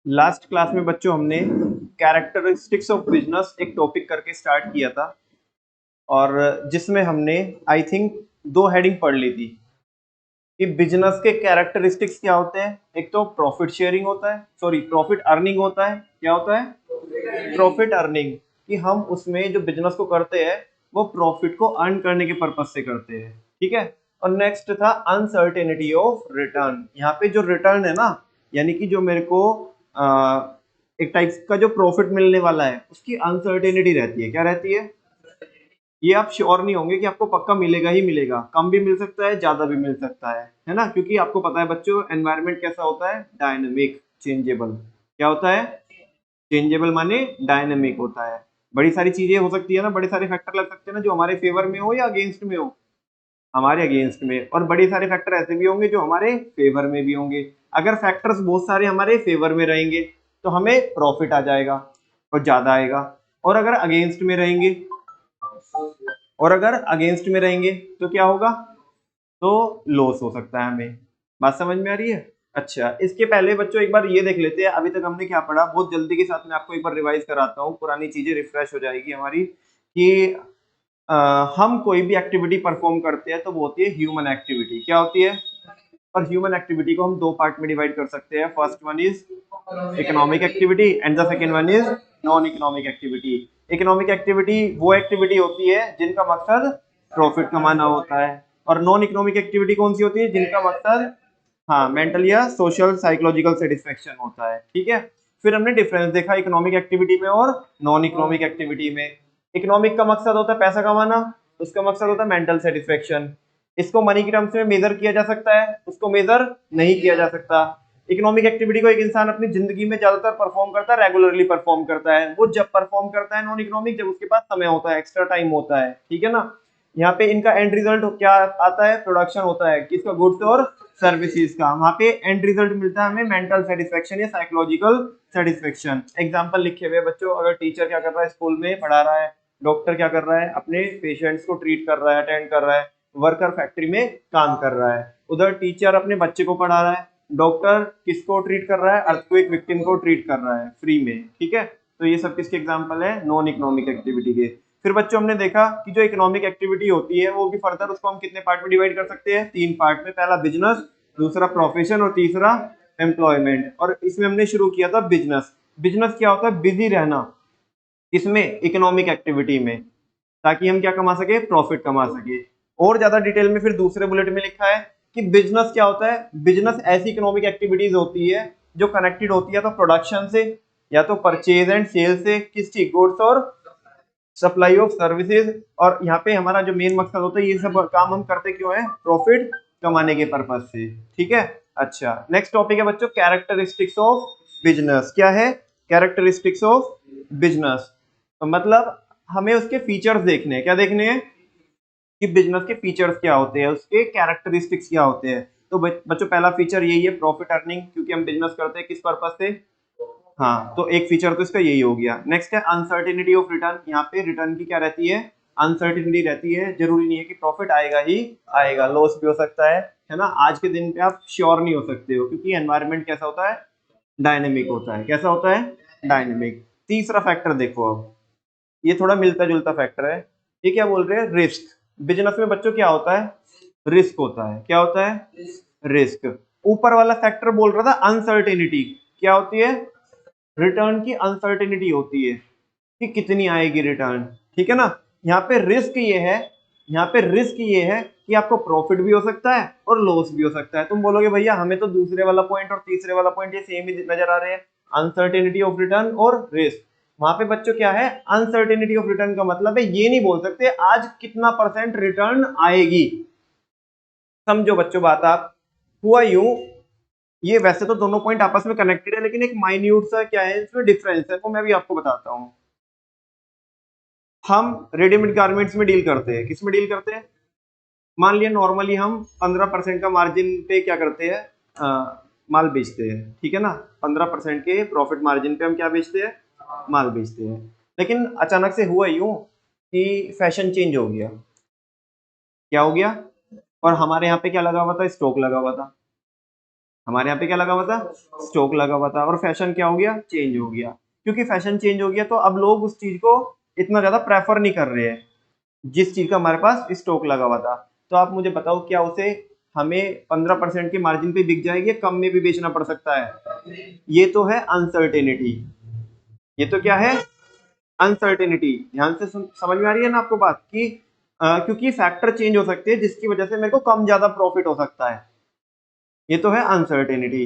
Last class में बच्चों हमने कैरेक्टरिस्टिक्स ऑफ बिजनेस एक टॉपिक करके स्टार्ट किया था और जिसमें हमने आई थिंक 2 हेडिंग पढ़ ली थी कि बिजनेस के कैरेक्टरिस्टिक्स क्या होते हैं। एक तो प्रॉफिट शेयरिंग होता है, सॉरी प्रॉफिट अर्निंग होता है। क्या होता है? प्रॉफिट अर्निंग, कि हम उसमें जो बिजनेस को करते हैं वो प्रॉफिट को अर्न करने के पर्पज से करते हैं। ठीक है। और नेक्स्ट था अनसर्टेनिटी ऑफ रिटर्न। यहाँ पे जो रिटर्न है ना, यानी कि जो मेरे को एक टाइप का जो प्रॉफिट मिलने वाला है उसकी अनसर्टेनिटी रहती है। क्या रहती है? ये आप श्योर नहीं होंगे कि आपको पक्का मिलेगा ही मिलेगा, कम भी मिल सकता है, ज्यादा भी मिल सकता है ना। क्योंकि आपको पता है बच्चों, एनवायरनमेंट कैसा होता है? Dynamic, changeable. क्या होता है? चेंजेबल माने डायनेमिक होता है। बड़ी सारी चीजें हो सकती है ना, बड़े सारे फैक्टर लग सकते हैं ना, जो हमारे फेवर में हो या अगेंस्ट में हो। हमारे अगेंस्ट में। और बड़े सारे फैक्टर ऐसे भी होंगे जो हमारे फेवर में भी होंगे। अगर फैक्टर्स बहुत सारे हमारे फेवर में रहेंगे तो हमें प्रॉफिट आ जाएगा और ज्यादा आएगा। और अगर अगेंस्ट में रहेंगे तो क्या होगा? तो लॉस हो सकता है हमें। बात समझ में आ रही है? अच्छा, इसके पहले बच्चों एक बार ये देख लेते हैं अभी तक हमने क्या पढ़ा। बहुत जल्दी के साथ मैं आपको एक बार रिवाइज कराता हूँ, पुरानी चीजें रिफ्रेश हो जाएगी हमारी। कि हम कोई भी एक्टिविटी परफॉर्म करते हैं तो वो होती है ह्यूमन एक्टिविटी। क्या होती है? और ह्यूमन एक्टिविटी को हम 2 पार्ट में डिवाइड कर सकते हैं। First one is economic activity and the second one is non economic activity. Economic activity वो एक्टिविटी होती है जिनका मकसद प्रॉफिट कमाना होता है, और नॉन इकोनॉमिक एक्टिविटी कौन सी होती है? जिनका मकसद हाँ मेंटल या सोशल साइकोलॉजिकल सेटिस्फेक्शन होता है। ठीक है। फिर हमने डिफरेंस देखा इकोनॉमिक एक्टिविटी में और नॉन इकोनॉमिक एक्टिविटी में। इकोनॉमिक का मकसद होता है पैसा कमाना, उसका मकसद होता है मेंटल सेटिस्फेक्शन। इसको मनी की टर्म्स में मेजर किया जा सकता है, उसको मेजर नहीं किया जा सकता। इकोनॉमिक एक्टिविटी को एक इंसान अपनी जिंदगी में ज्यादातर परफॉर्म करता है, रेगुलरली परफॉर्म करता है। वो जब परफॉर्म करता है नॉन इकोनॉमिक, जब उसके पास समय होता है, एक्स्ट्रा टाइम होता है। ठीक है ना। यहाँ पे इनका एंड रिजल्ट क्या आता है? प्रोडक्शन होता है किसका? गुड्स और सर्विसेज का। वहाँ पे एंड रिजल्ट मिलता है हमें मेंटल सेटिस्फेक्शन या साइकोलॉजिकल सेटिस्फेक्शन। एग्जांपल लिखे हुए बच्चों, अगर टीचर क्या कर रहा है? स्कूल में पढ़ा रहा है। डॉक्टर क्या कर रहा है? अपने पेशेंट्स को ट्रीट कर रहा है, अटेंड कर रहा है। वर्कर फैक्ट्री में काम कर रहा है। उधर टीचर अपने बच्चे को पढ़ा रहा है। डॉक्टर किसको ट्रीट कर रहा है? अर्थक्वेक विक्टिम को ट्रीट कर रहा है फ्री में। ठीक है। तो ये सब किसके एग्जाम्पल है? नॉन इकोनॉमिक एक्टिविटी के। फिर बच्चों हमने देखा कि जो इकोनॉमिक एक्टिविटी होती है वो भी फर्दर उसको हम कितने पार्ट में डिवाइड कर सकते हैं? 3 पार्ट में। पहला बिजनेस, दूसरा प्रोफेशन और तीसरा एम्प्लॉयमेंट। और इसमें हमने शुरू किया था बिजनेस। बिजनेस क्या होता है? बिजी रहना। किसमें? इकोनॉमिक एक्टिविटी में, ताकि हम क्या कमा सके? प्रॉफिट कमा सके। और ज्यादा डिटेल में फिर दूसरे बुलेट में लिखा है कि बिजनेस क्या होता है? बिजनेस ऐसी इकोनॉमिक एक्टिविटीज होती है जो कनेक्टेड होती है तो प्रोडक्शन से, या तो परचेज एंड सेल से, किसकी? गुड्स और सप्लाई ऑफ सर्विसेज। और यहाँ पे हमारा जो मेन मकसद होता है, ये सब काम हम करते क्यों है? प्रॉफिट कमाने के पर्पज से। ठीक है। अच्छा, नेक्स्ट टॉपिक है बच्चों कैरेक्टरिस्टिक्स ऑफ बिजनेस। क्या है? Characteristics of business. तो मतलब हमें उसके फीचर्स देखने हैं। क्या देखने हैं? कि बिजनेस के फीचर्स क्या होते हैं, उसके कैरेक्टरिस्टिक्स क्या होते हैं। तो बच्चों पहला फीचर यही है, प्रॉफिट अर्निंग, क्योंकि हम बिजनेस करते हैं किस पर्पज से? हाँ, तो एक फीचर तो इसका यही हो गया। नेक्स्ट है अनसर्टेनिटी ऑफ रिटर्न। यहाँ पे रिटर्न की क्या रहती है? अनसर्टेनिटी रहती है। जरूरी नहीं है कि प्रॉफिट आएगा ही आएगा, लॉस भी हो सकता है ना। आज के दिन पे आप श्योर नहीं हो सकते हो, क्योंकि एनवायरनमेंट कैसा होता है? डायनेमिक होता है। कैसा होता है? डायनेमिक। तीसरा फैक्टर देखो, अब ये थोड़ा मिलता जुलता फैक्टर है। ये क्या बोल रहे हैं? रिस्क। बिजनेस में बच्चों क्या होता है? रिस्क होता है। क्या होता है? रिस्क। ऊपर वाला फैक्टर बोल रहा था अनसर्टेनिटी। क्या होती है? रिटर्न की अनसर्टेनिटी होती है कि कितनी आएगी रिटर्न। ठीक है ना। यहाँ पे रिस्क ये है, यहाँ पे रिस्क ये है कि आपको प्रॉफिट भी हो सकता है और लॉस भी हो सकता है। तुम बोलोगे भैया हमें तो दूसरे वाला पॉइंट और तीसरे वाला पॉइंट ये सेम ही नजर आ रहे हैं, अनसर्टेनिटी ऑफ रिटर्न और रिस्क। वहां पे बच्चों क्या है? अनसर्टेनिटी ऑफ रिटर्न का मतलब है ये नहीं बोल सकते आज कितना % रिटर्न आएगी। समझो बच्चों बात आप, हुआ यूं, ये वैसे तो दोनों पॉइंट आपस में कनेक्टेड है, लेकिन एक माइन्यूट सा क्या है इसमें डिफरेंस है, वो मैं भी आपको बताता हूँ। हम रेडीमेड गारमेंट्स में डील करते हैं। किस में डील करते हैं? मान लिया नॉर्मली हम 15% का मार्जिन पे क्या करते हैं? माल बेचते हैं। ठीक है ना। 15% के प्रॉफिट मार्जिन पे हम क्या बेचते हैं? माल बेचते हैं। लेकिन अचानक से हुआ यूं कि फैशन चेंज हो गया। क्या हो गया? और हमारे यहाँ पे क्या लगा हुआ था? स्टॉक लगा हुआ था। हमारे यहाँ पे क्या लगा हुआ था, स्टॉक लगा हुआ था, और फैशन क्या हो गया, चेंज हो गया। क्योंकि फैशन चेंज हो गया तो अब लोग उस चीज को इतना ज्यादा प्रेफर नहीं कर रहे हैं जिस चीज का हमारे पास स्टॉक लगा हुआ था। तो आप मुझे बताओ क्या उसे हमें 15% की मार्जिन पे बिक जाएगी, कम में भी बेचना पड़ सकता है? ये तो है अनसर्टेनिटी। ये तो क्या है, अनसर्टेनिटी। ध्यान से समझ में आ रही है ना आपको बात कि क्योंकि फैक्टर चेंज हो सकते हैं जिसकी वजह से मेरे को कम ज्यादा प्रॉफिट हो सकता है। ये तो है अनसर्टेनिटी।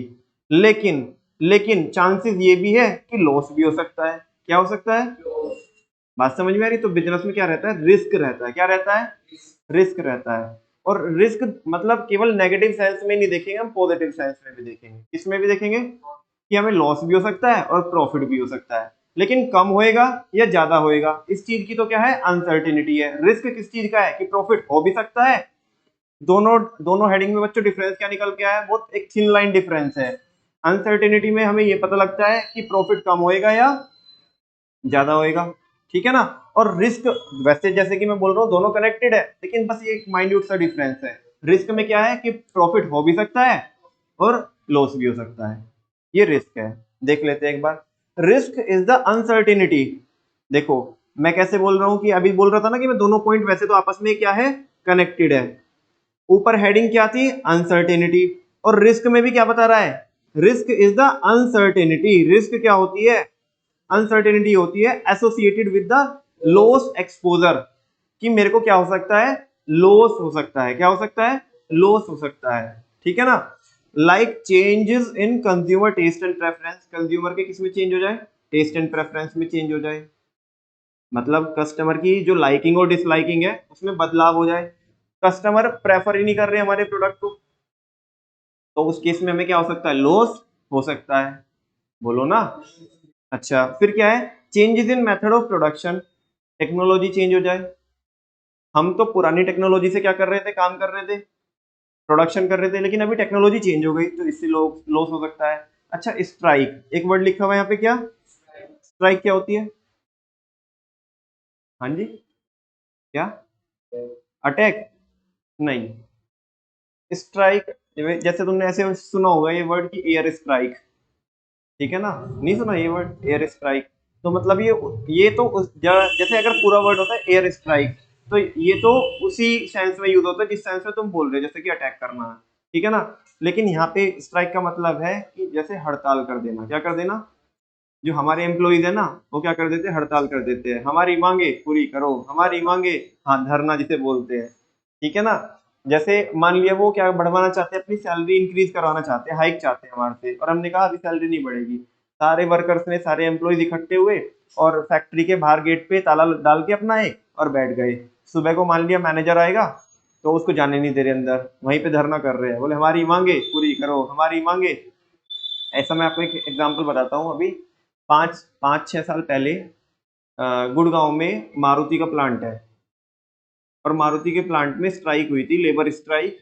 लेकिन लेकिन चांसेस ये भी है कि लॉस भी हो सकता है। क्या हो सकता है? बात समझ में आ रही? तो बिजनेस में क्या रहता है, रिस्क रहता है। क्या रहता है? रिस्क रहता है। और रिस्क मतलब केवल नेगेटिव सेंस में नहीं देखेंगे, हम पॉजिटिव सेंस में भी देखेंगे। इसमें भी देखेंगे कि हमें लॉस भी हो सकता है और प्रॉफिट भी हो सकता है, लेकिन कम होएगा या ज्यादा होएगा, इस चीज की तो क्या है, अनसर्टिनिटी है। रिस्क किस चीज का है कि प्रॉफिट हो भी सकता है। दोनों दोनों हेडिंग में बच्चों डिफरेंस क्या निकल के आया है, बहुत एक थिन लाइन डिफरेंस है। अनसर्टिनिटी में हमें ये पता लगता है कि प्रॉफिट कम होएगा या ज्यादा होएगा, ठीक है ना। और रिस्क, वैसे जैसे कि मैं बोल रहा हूँ दोनों कनेक्टेड है, लेकिन बस ये एक माइन्यूट सा डिफरेंस है। रिस्क में क्या है कि प्रॉफिट हो भी सकता है और लॉस भी हो सकता है, ये रिस्क है। देख लेते हैं एक बार। Risk is the uncertainty. देखो मैं कैसे बोल रहा हूँ कि अभी बोल रहा था ना कि मैं दोनों पॉइंट वैसे तो आपस में क्या है, कनेक्टेड है। ऊपर हेडिंग क्या थी, अनसर्टेनिटी, और रिस्क में भी क्या बता रहा है, risk is the uncertainty. Risk क्या होती है, अनसर्टेनिटी होती है associated with the loss exposure, कि मेरे को क्या हो सकता है, लॉस हो सकता है। क्या हो सकता है, लॉस हो सकता है, ठीक है ना। Like changes in consumer taste and preference, consumer के किस में चेंज हो जाए, टेस्ट एंड प्रेफरेंस में चेंज हो जाए, मतलब कस्टमर की जो लाइकिंग और डिसलाइकिंग है उसमें बदलाव हो जाए। कस्टमर प्रेफर ही नहीं कर रहे हमारे प्रोडक्ट को, तो उस केस में हमें क्या हो सकता है, लॉस हो सकता है। बोलो ना। अच्छा फिर क्या है, changes in method of production, technology change हो जाए। हम तो पुरानी टेक्नोलॉजी से क्या कर रहे थे, काम कर रहे थे, प्रोडक्शन कर रहे थे, लेकिन अभी टेक्नोलॉजी चेंज हो गई तो इससे लॉस हो सकता है। अच्छा स्ट्राइक, एक वर्ड लिखा हुआ है यहाँ पे, क्या स्ट्राइक क्या होती है? हाँ जी, क्या, अटैक? नहीं, स्ट्राइक जैसे तुमने ऐसे सुना होगा ये वर्ड की एयर स्ट्राइक, ठीक है ना, नहीं सुना ये वर्ड एयर स्ट्राइक? तो मतलब ये तो जैसे अगर पूरा वर्ड होता है एयर स्ट्राइक, तो ये तो उसी सेंस में यूज होता है जिस सेंस में तुम बोल रहे हो, जैसे कि अटैक करना है, ठीक है ना। लेकिन यहाँ पे स्ट्राइक का मतलब है कि जैसे हड़ताल कर देना। क्या कर देना, जो हमारे एम्प्लॉइज है ना वो क्या कर देते हैं, हड़ताल कर देते हैं, हमारी मांगे पूरी करो, हमारी मांगे, हाँ धरना जिसे बोलते हैं, ठीक है ना। जैसे मान लिया वो क्या बढ़वाना चाहते हैं, अपनी सैलरी इंक्रीज करवाना चाहते हैं, हाइक चाहते हैं हमारे से, और हमने कहा अभी सैलरी नहीं बढ़ेगी। सारे वर्कर्स ने, सारे एम्प्लॉइज इकट्ठे हुए और फैक्ट्री के बाहर गेट पे ताला डाल के अपना एक और बैठ गए। सुबह को मान लिया मैनेजर आएगा तो उसको जाने नहीं दे रहे अंदर, वहीं पे धरना कर रहे हैं, बोले हमारी मांगे पूरी करो, हमारी मांगे। ऐसा मैं आपको एक एग्जांपल बताता हूँ। अभी पाँच पाँच छह साल पहले गुड़गांव में मारुति का प्लांट है, और मारुति के प्लांट में स्ट्राइक हुई थी, लेबर स्ट्राइक,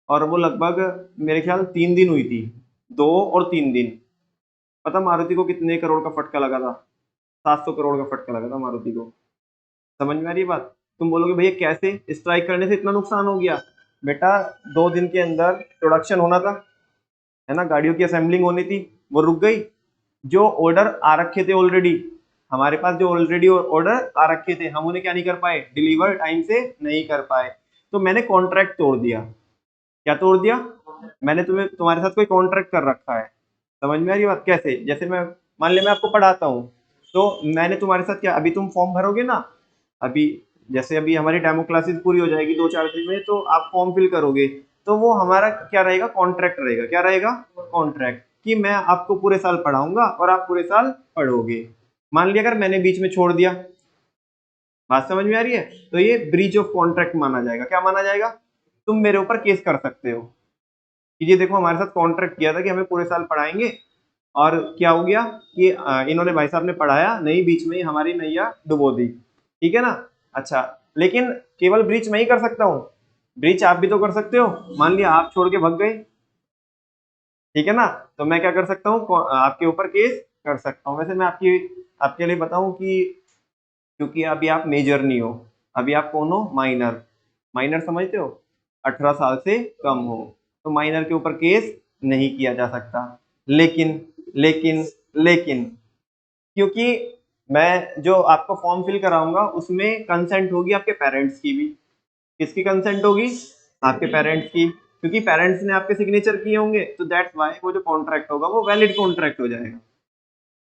और वो लगभग मेरे ख्याल 3 दिन हुई थी, 2 और 3 दिन। पता मारुति को कितने करोड़ का फटका लगा था? 700 करोड़ का फटका लगा था मारुति को। समझ में आ रही है बात? तुम बोलोगे भैया कैसे, स्ट्राइक करने से इतना नुकसान हो गया? बेटा 2 दिन के अंदर प्रोडक्शन होना था, है ना, गाड़ियों की असेंबलिंग होनी थी, वो रुक गई। जो ऑर्डर आ रखे थे ऑलरेडी, हमारे पास जो ऑलरेडी ऑर्डर आ रखे थे, हम उन्हें क्या नहीं कर पाए, डिलीवर टाइम से नहीं कर पाए। तो मैंने कॉन्ट्रैक्ट तोड़ दिया। क्या तोड़ दिया? मैंने तुम्हारे साथ कोई कॉन्ट्रैक्ट कर रखा है। समझ में आ रही बात? कैसे, जैसे मैं मान लिया मैं आपको पढ़ाता हूँ, तो मैंने तुम्हारे साथ क्या, अभी तुम फॉर्म भरोगे ना, अभी जैसे अभी हमारी डेमो क्लासेस पूरी हो जाएगी 2-4 दिन में, तो आप फॉर्म फिल करोगे, तो वो हमारा क्या रहेगा, कॉन्ट्रैक्ट रहेगा। क्या रहेगा? कॉन्ट्रैक्ट, कि मैं आपको पूरे साल पढ़ाऊंगा और आप पूरे साल पढ़ोगे। मान लिया अगर मैंने बीच में छोड़ दिया, बात समझ में आ रही है, तो ये ब्रीच ऑफ कॉन्ट्रैक्ट माना जाएगा। क्या माना जाएगा? तुम मेरे ऊपर केस कर सकते हो कि ये देखो हमारे साथ कॉन्ट्रैक्ट किया था कि हमें पूरे साल पढ़ाएंगे, और क्या हो गया कि इन्होंने, भाई साहब ने पढ़ाया नहीं, बीच में ही हमारी नैया डुबो दी, ठीक है ना। अच्छा लेकिन केवल ब्रीच मैं ही कर सकता हूँ, ब्रीच आप भी तो कर सकते हो। मान लिया आप छोड़ के भग गए, ठीक है ना, तो मैं क्या कर सकता हूँ, आपके ऊपर केस कर सकता हूँ। वैसे मैं आपके लिए बताऊं कि क्योंकि अभी आप मेजर नहीं हो, अभी आप कौन हो, माइनर। माइनर समझते हो, 18 साल से कम हो, तो माइनर के ऊपर केस नहीं किया जा सकता। लेकिन लेकिन लेकिन क्योंकि मैं जो आपको फॉर्म फिल कराऊंगा उसमें कंसेंट होगी आपके पेरेंट्स की भी। किसकी कंसेंट होगी? आपके पेरेंट्स की, क्योंकि पेरेंट्स ने आपके सिग्नेचर किए होंगे, तो दैट्स वाई वो जो कॉन्ट्रैक्ट होगा वो वैलिड कॉन्ट्रैक्ट हो जाएगा।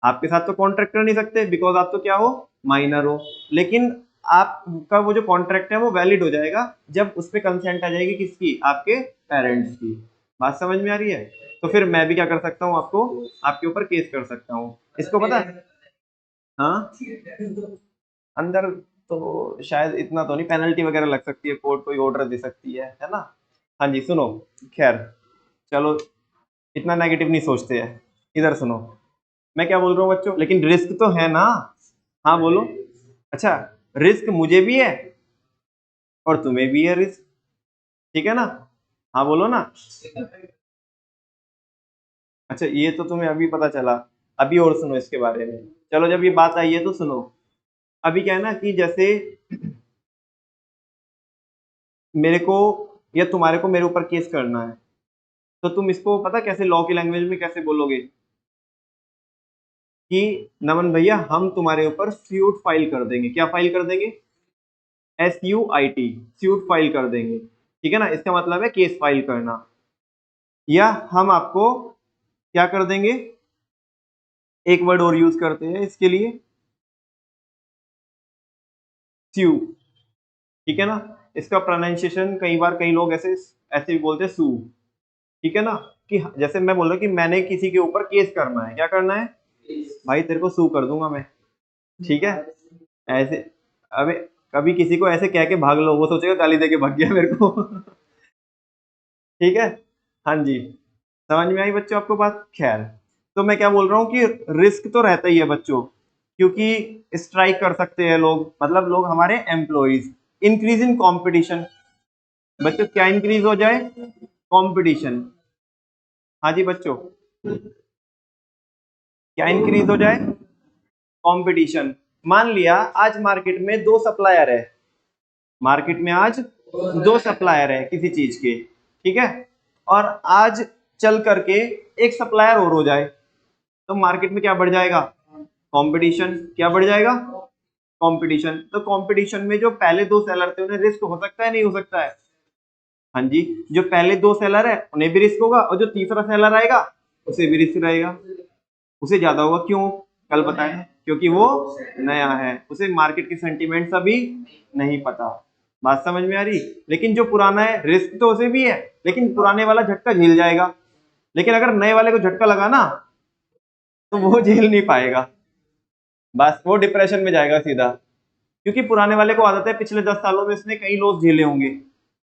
आपके साथ तो कॉन्ट्रैक्ट कर नहीं सकते बिकॉज आप तो क्या हो, माइनर हो। लेकिन आपका वो जो कॉन्ट्रैक्ट है वो वैलिड हो जाएगा जब उस पर कंसेंट आ जाएगी, किसकी? आपके पेरेंट्स की। बात समझ में आ रही है? तो फिर मैं भी क्या कर सकता हूँ, आपको आपके ऊपर केस कर सकता हूँ। इसको पता है? हाँ, अंदर तो शायद इतना तो नहीं, पेनल्टी वगैरह लग सकती है, कोर्ट कोई ऑर्डर दे सकती है ना। हाँ जी, सुनो, खैर चलो, इतना नेगेटिव नहीं सोचते हैं। इधर सुनो, मैं क्या बोल रहा हूँ बच्चों, लेकिन रिस्क तो है ना। हाँ बोलो। अच्छा, रिस्क मुझे भी है और तुम्हें भी है रिस्क, ठीक है ना? हाँ बोलो ना। अच्छा, ये तो तुम्हें अभी पता चला, अभी और सुनो इसके बारे में। चलो, जब ये बात आई है तो सुनो। अभी क्या है ना कि जैसे मेरे को या तुम्हारे को मेरे ऊपर केस करना है, तो तुम इसको पता कैसे लॉ की लैंग्वेज में कैसे बोलोगे कि नमन भैया हम तुम्हारे ऊपर स्यूट फाइल कर देंगे। क्या फाइल कर देंगे? SUIT, स्यूट फाइल कर देंगे। ठीक है ना, इसका मतलब है केस फाइल करना। या हम आपको क्या कर देंगे, एक वर्ड और यूज करते हैं इसके लिए, स्यू। ठीक है ना, इसका प्रोनाउंसिएशन कई बार कई लोग ऐसे ऐसे भी बोलते हैं, सू। ठीक है ना, कि जैसे मैं बोल रहा हूँ कि मैंने किसी के ऊपर केस करना है। क्या करना है भाई? तेरे को सू कर दूंगा मैं। ठीक है, ऐसे। अबे, कभी किसी को ऐसे कह के भाग लो, वो सोचेगा गाली दे के भाग गया मेरे को। ठीक है। हाँ जी, समझ में आई बच्चों आपको बात? खैर, तो मैं क्या बोल रहा हूँ कि रिस्क तो रहता ही है बच्चों, क्योंकि स्ट्राइक कर सकते हैं लोग, मतलब लोग हमारे एम्प्लॉइज। इंक्रीज इन कंपटीशन, बच्चों क्या इंक्रीज हो जाए? कंपटीशन। हाँ जी बच्चों, क्या इंक्रीज हो जाए? कंपटीशन। मान लिया आज मार्केट में दो सप्लायर है, मार्केट में आज दो सप्लायर है किसी चीज के, ठीक है, और आज चल करके एक सप्लायर और हो जाए, तो मार्केट में क्या बढ़ जाएगा? कंपटीशन। क्या बढ़ जाएगा? कंपटीशन। तो कंपटीशन में जो पहले दो सेलर थे उन्हें रिस्क हो सकता है, नहीं हो सकता है? हाँ जी, जो पहले दो सेलर है उन्हें भी रिस्क होगा, और जो तीसरा सेलर आएगा उसे भी रिस्क रहेगा। उसे ज्यादा होगा, क्यों? कल बताएं, क्योंकि वो नया है, उसे मार्केट के सेंटीमेंट्स अभी नहीं पता। बात समझ में आ रही? लेकिन जो पुराना है रिस्क तो उसे भी है, लेकिन पुराने वाला झटका झेल जाएगा। लेकिन अगर नए वाले को झटका लगा ना, तो वो झेल नहीं पाएगा, बस वो डिप्रेशन में जाएगा सीधा। क्योंकि पुराने वाले को आदत है, पिछले 10 सालों में उसने कई लॉस झेले होंगे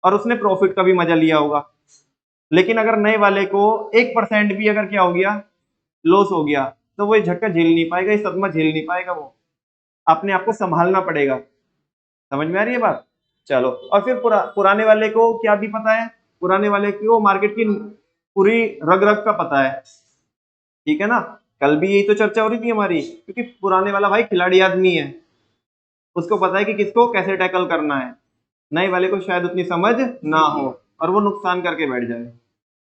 और उसने प्रॉफिट का भी मजा लिया होगा। लेकिन अगर नए वाले को 1% भी अगर क्या हो गया, लॉस हो गया, तो वो ये झटका झेल नहीं पाएगा, ये सदमा झेल नहीं पाएगा। वो अपने आप को संभालना पड़ेगा। समझ में आ रही है बात? चलो, और फिर पुराने वाले को क्या भी पता है, पुराने वाले को मार्केट की पूरी रग रग का पता है। ठीक है ना, कल भी यही तो चर्चा हो रही थी हमारी, क्योंकि पुराने वाला भाई खिलाड़ी आदमी है, उसको पता है कि किसको कैसे टैकल करना है। नए वाले को शायद उतनी समझ ना हो और वो नुकसान करके बैठ जाए।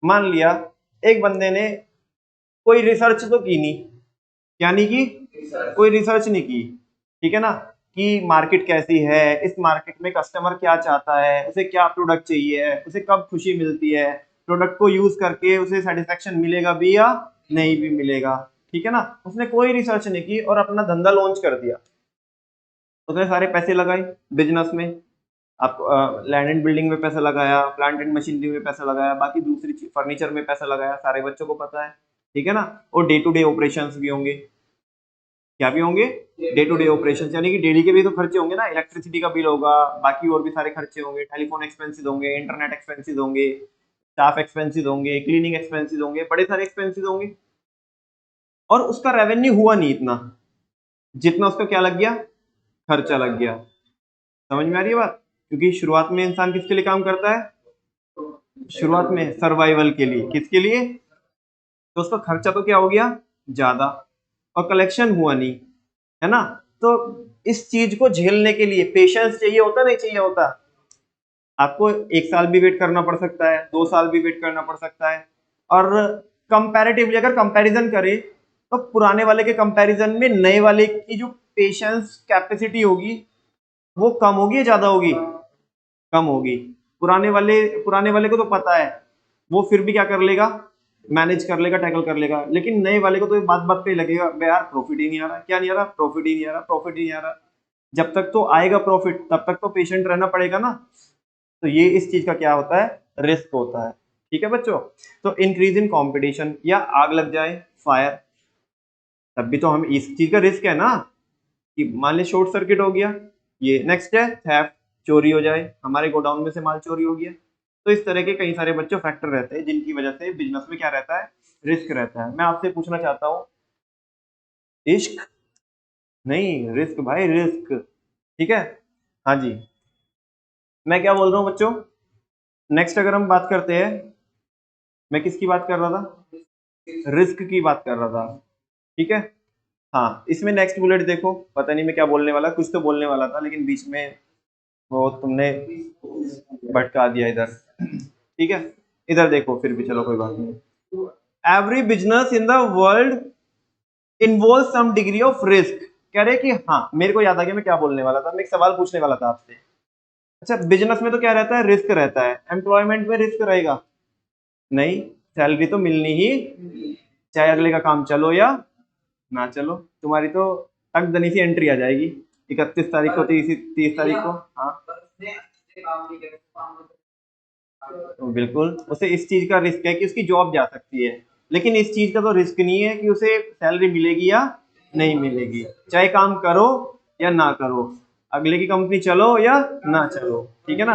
मान लिया एक बंदे ने कोई रिसर्च तो की नहीं, क्या नहीं की? कोई रिसर्च नहीं की। ठीक है ना, कि मार्केट कैसी है, इस मार्केट में कस्टमर क्या चाहता है, उसे क्या प्रोडक्ट चाहिए, उसे कब खुशी मिलती है, प्रोडक्ट को यूज करके उसे सेटिस्फेक्शन मिलेगा भी या नहीं भी मिलेगा। ठीक है ना, उसने कोई रिसर्च नहीं की और अपना धंधा लॉन्च कर दिया। उसने सारे पैसे लगाए बिजनेस में, आप लैंड एंड बिल्डिंग में पैसा लगाया, प्लांट एंड मशीनरी में पैसा लगाया, बाकी दूसरी चीज फर्नीचर में पैसा लगाया, सारे बच्चों को पता है। ठीक है ना, और डे टू डे ऑपरेशंस भी होंगे। क्या भी होंगे? डे टू डे ऑपरेशन, यानी कि डेली के भी तो खर्चे होंगे ना, इलेक्ट्रिसिटी का बिल होगा, बाकी और भी सारे खर्चे होंगे, टेलीफोन एक्सपेंसेस होंगे, इंटरनेट एक्सपेंसेस होंगे, स्टाफ एक्सपेंसेस होंगे, क्लीनिंग एक्सपेंसेस होंगे, बड़े सारे एक्सपेंसेस होंगे। और उसका रेवेन्यू हुआ नहीं इतना जितना उसका क्या लग गया, खर्चा लग गया। समझ में आ रही है बात? क्योंकि शुरुआत में इंसान किसके लिए काम करता है? शुरुआत में सर्वाइवल के लिए। किसके लिए? तो उसका खर्चा तो क्या हो गया, ज्यादा, और कलेक्शन हुआ नहीं, है ना। तो इस चीज को झेलने के लिए पेशेंस चाहिए होता, नहीं चाहिए होता? आपको 1 साल भी वेट करना पड़ सकता है, 2 साल भी वेट करना पड़ सकता है, और कंपैरेटिवली अगर कंपैरिजन करें तो पुराने वाले के कंपैरिजन में नए वाले की जो पेशेंस कैपेसिटी होगी वो कम होगी या ज्यादा होगी? कम होगी। पुराने वाले को तो पता है, वो फिर भी क्या कर लेगा, मैनेज कर लेगा, टैकल कर लेगा। लेकिन नए वाले को तो बात बात पे लगेगा, बे यार प्रॉफिट ही नहीं आ रहा, क्या नहीं आ रहा, प्रॉफिट ही नहीं आ रहा, प्रॉफिट ही नहीं आ रहा। जब तक तो आएगा प्रॉफिट तब तक तो पेशेंट रहना पड़ेगा ना। तो ये इस चीज का क्या होता है, रिस्क होता है। ठीक है बच्चों, तो इंक्रीज इन कंपटीशन या आग लग जाए, फायर, तब भी तो हम इस चीज का रिस्क है ना कि मान ली शॉर्ट सर्किट हो गया। ये नेक्स्ट है थेफ्ट, चोरी हो जाए, हमारे गोडाउन में से माल चोरी हो गया। तो इस तरह के कई सारे बच्चों फैक्टर रहते हैं जिनकी वजह से बिजनेस में क्या रहता है, रिस्क रहता है। मैं आपसे पूछना चाहता हूँ, इश्क नहीं, रिस्क भाई, रिस्क। ठीक है, हाँ जी। मैं क्या बोल रहा हूँ बच्चों, नेक्स्ट अगर हम बात करते हैं, मैं किसकी बात कर रहा था, रिस्क की बात कर रहा था। ठीक है, हाँ, इसमें नेक्स्ट बुलेट देखो, पता नहीं मैं क्या बोलने वाला, कुछ तो बोलने वाला था लेकिन बीच में वो तुमने भटका दिया इधर। ठीक है, इधर देखो फिर भी, चलो कोई बात नहीं। Every business in the world involve some degree of risk. कह रहे कि हाँ, मेरे को याद आ गया मैं क्या बोलने वाला था, मैं एक सवाल पूछने वाला था आपसे। अच्छा, बिजनेस में तो क्या रहता है, रिस्क रहता है, एम्प्लॉयमेंट में रिस्क रहेगा नहीं, सैलरी तो मिलनी ही, चाहे अगले का काम चलो या ना चलो। तुम्हारी तो टकदनी सी एंट्री आ जाएगी 31 तारीख को, 30 तारीख को। हाँ, तो बिल्कुल उसे इस चीज का रिस्क है कि उसकी जॉब जा सकती है, लेकिन इस चीज का तो रिस्क नहीं है कि उसे सैलरी मिलेगी या नहीं मिलेगी, चाहे काम करो या ना करो, अगले की कंपनी चलो या ना चलो। ठीक है ना,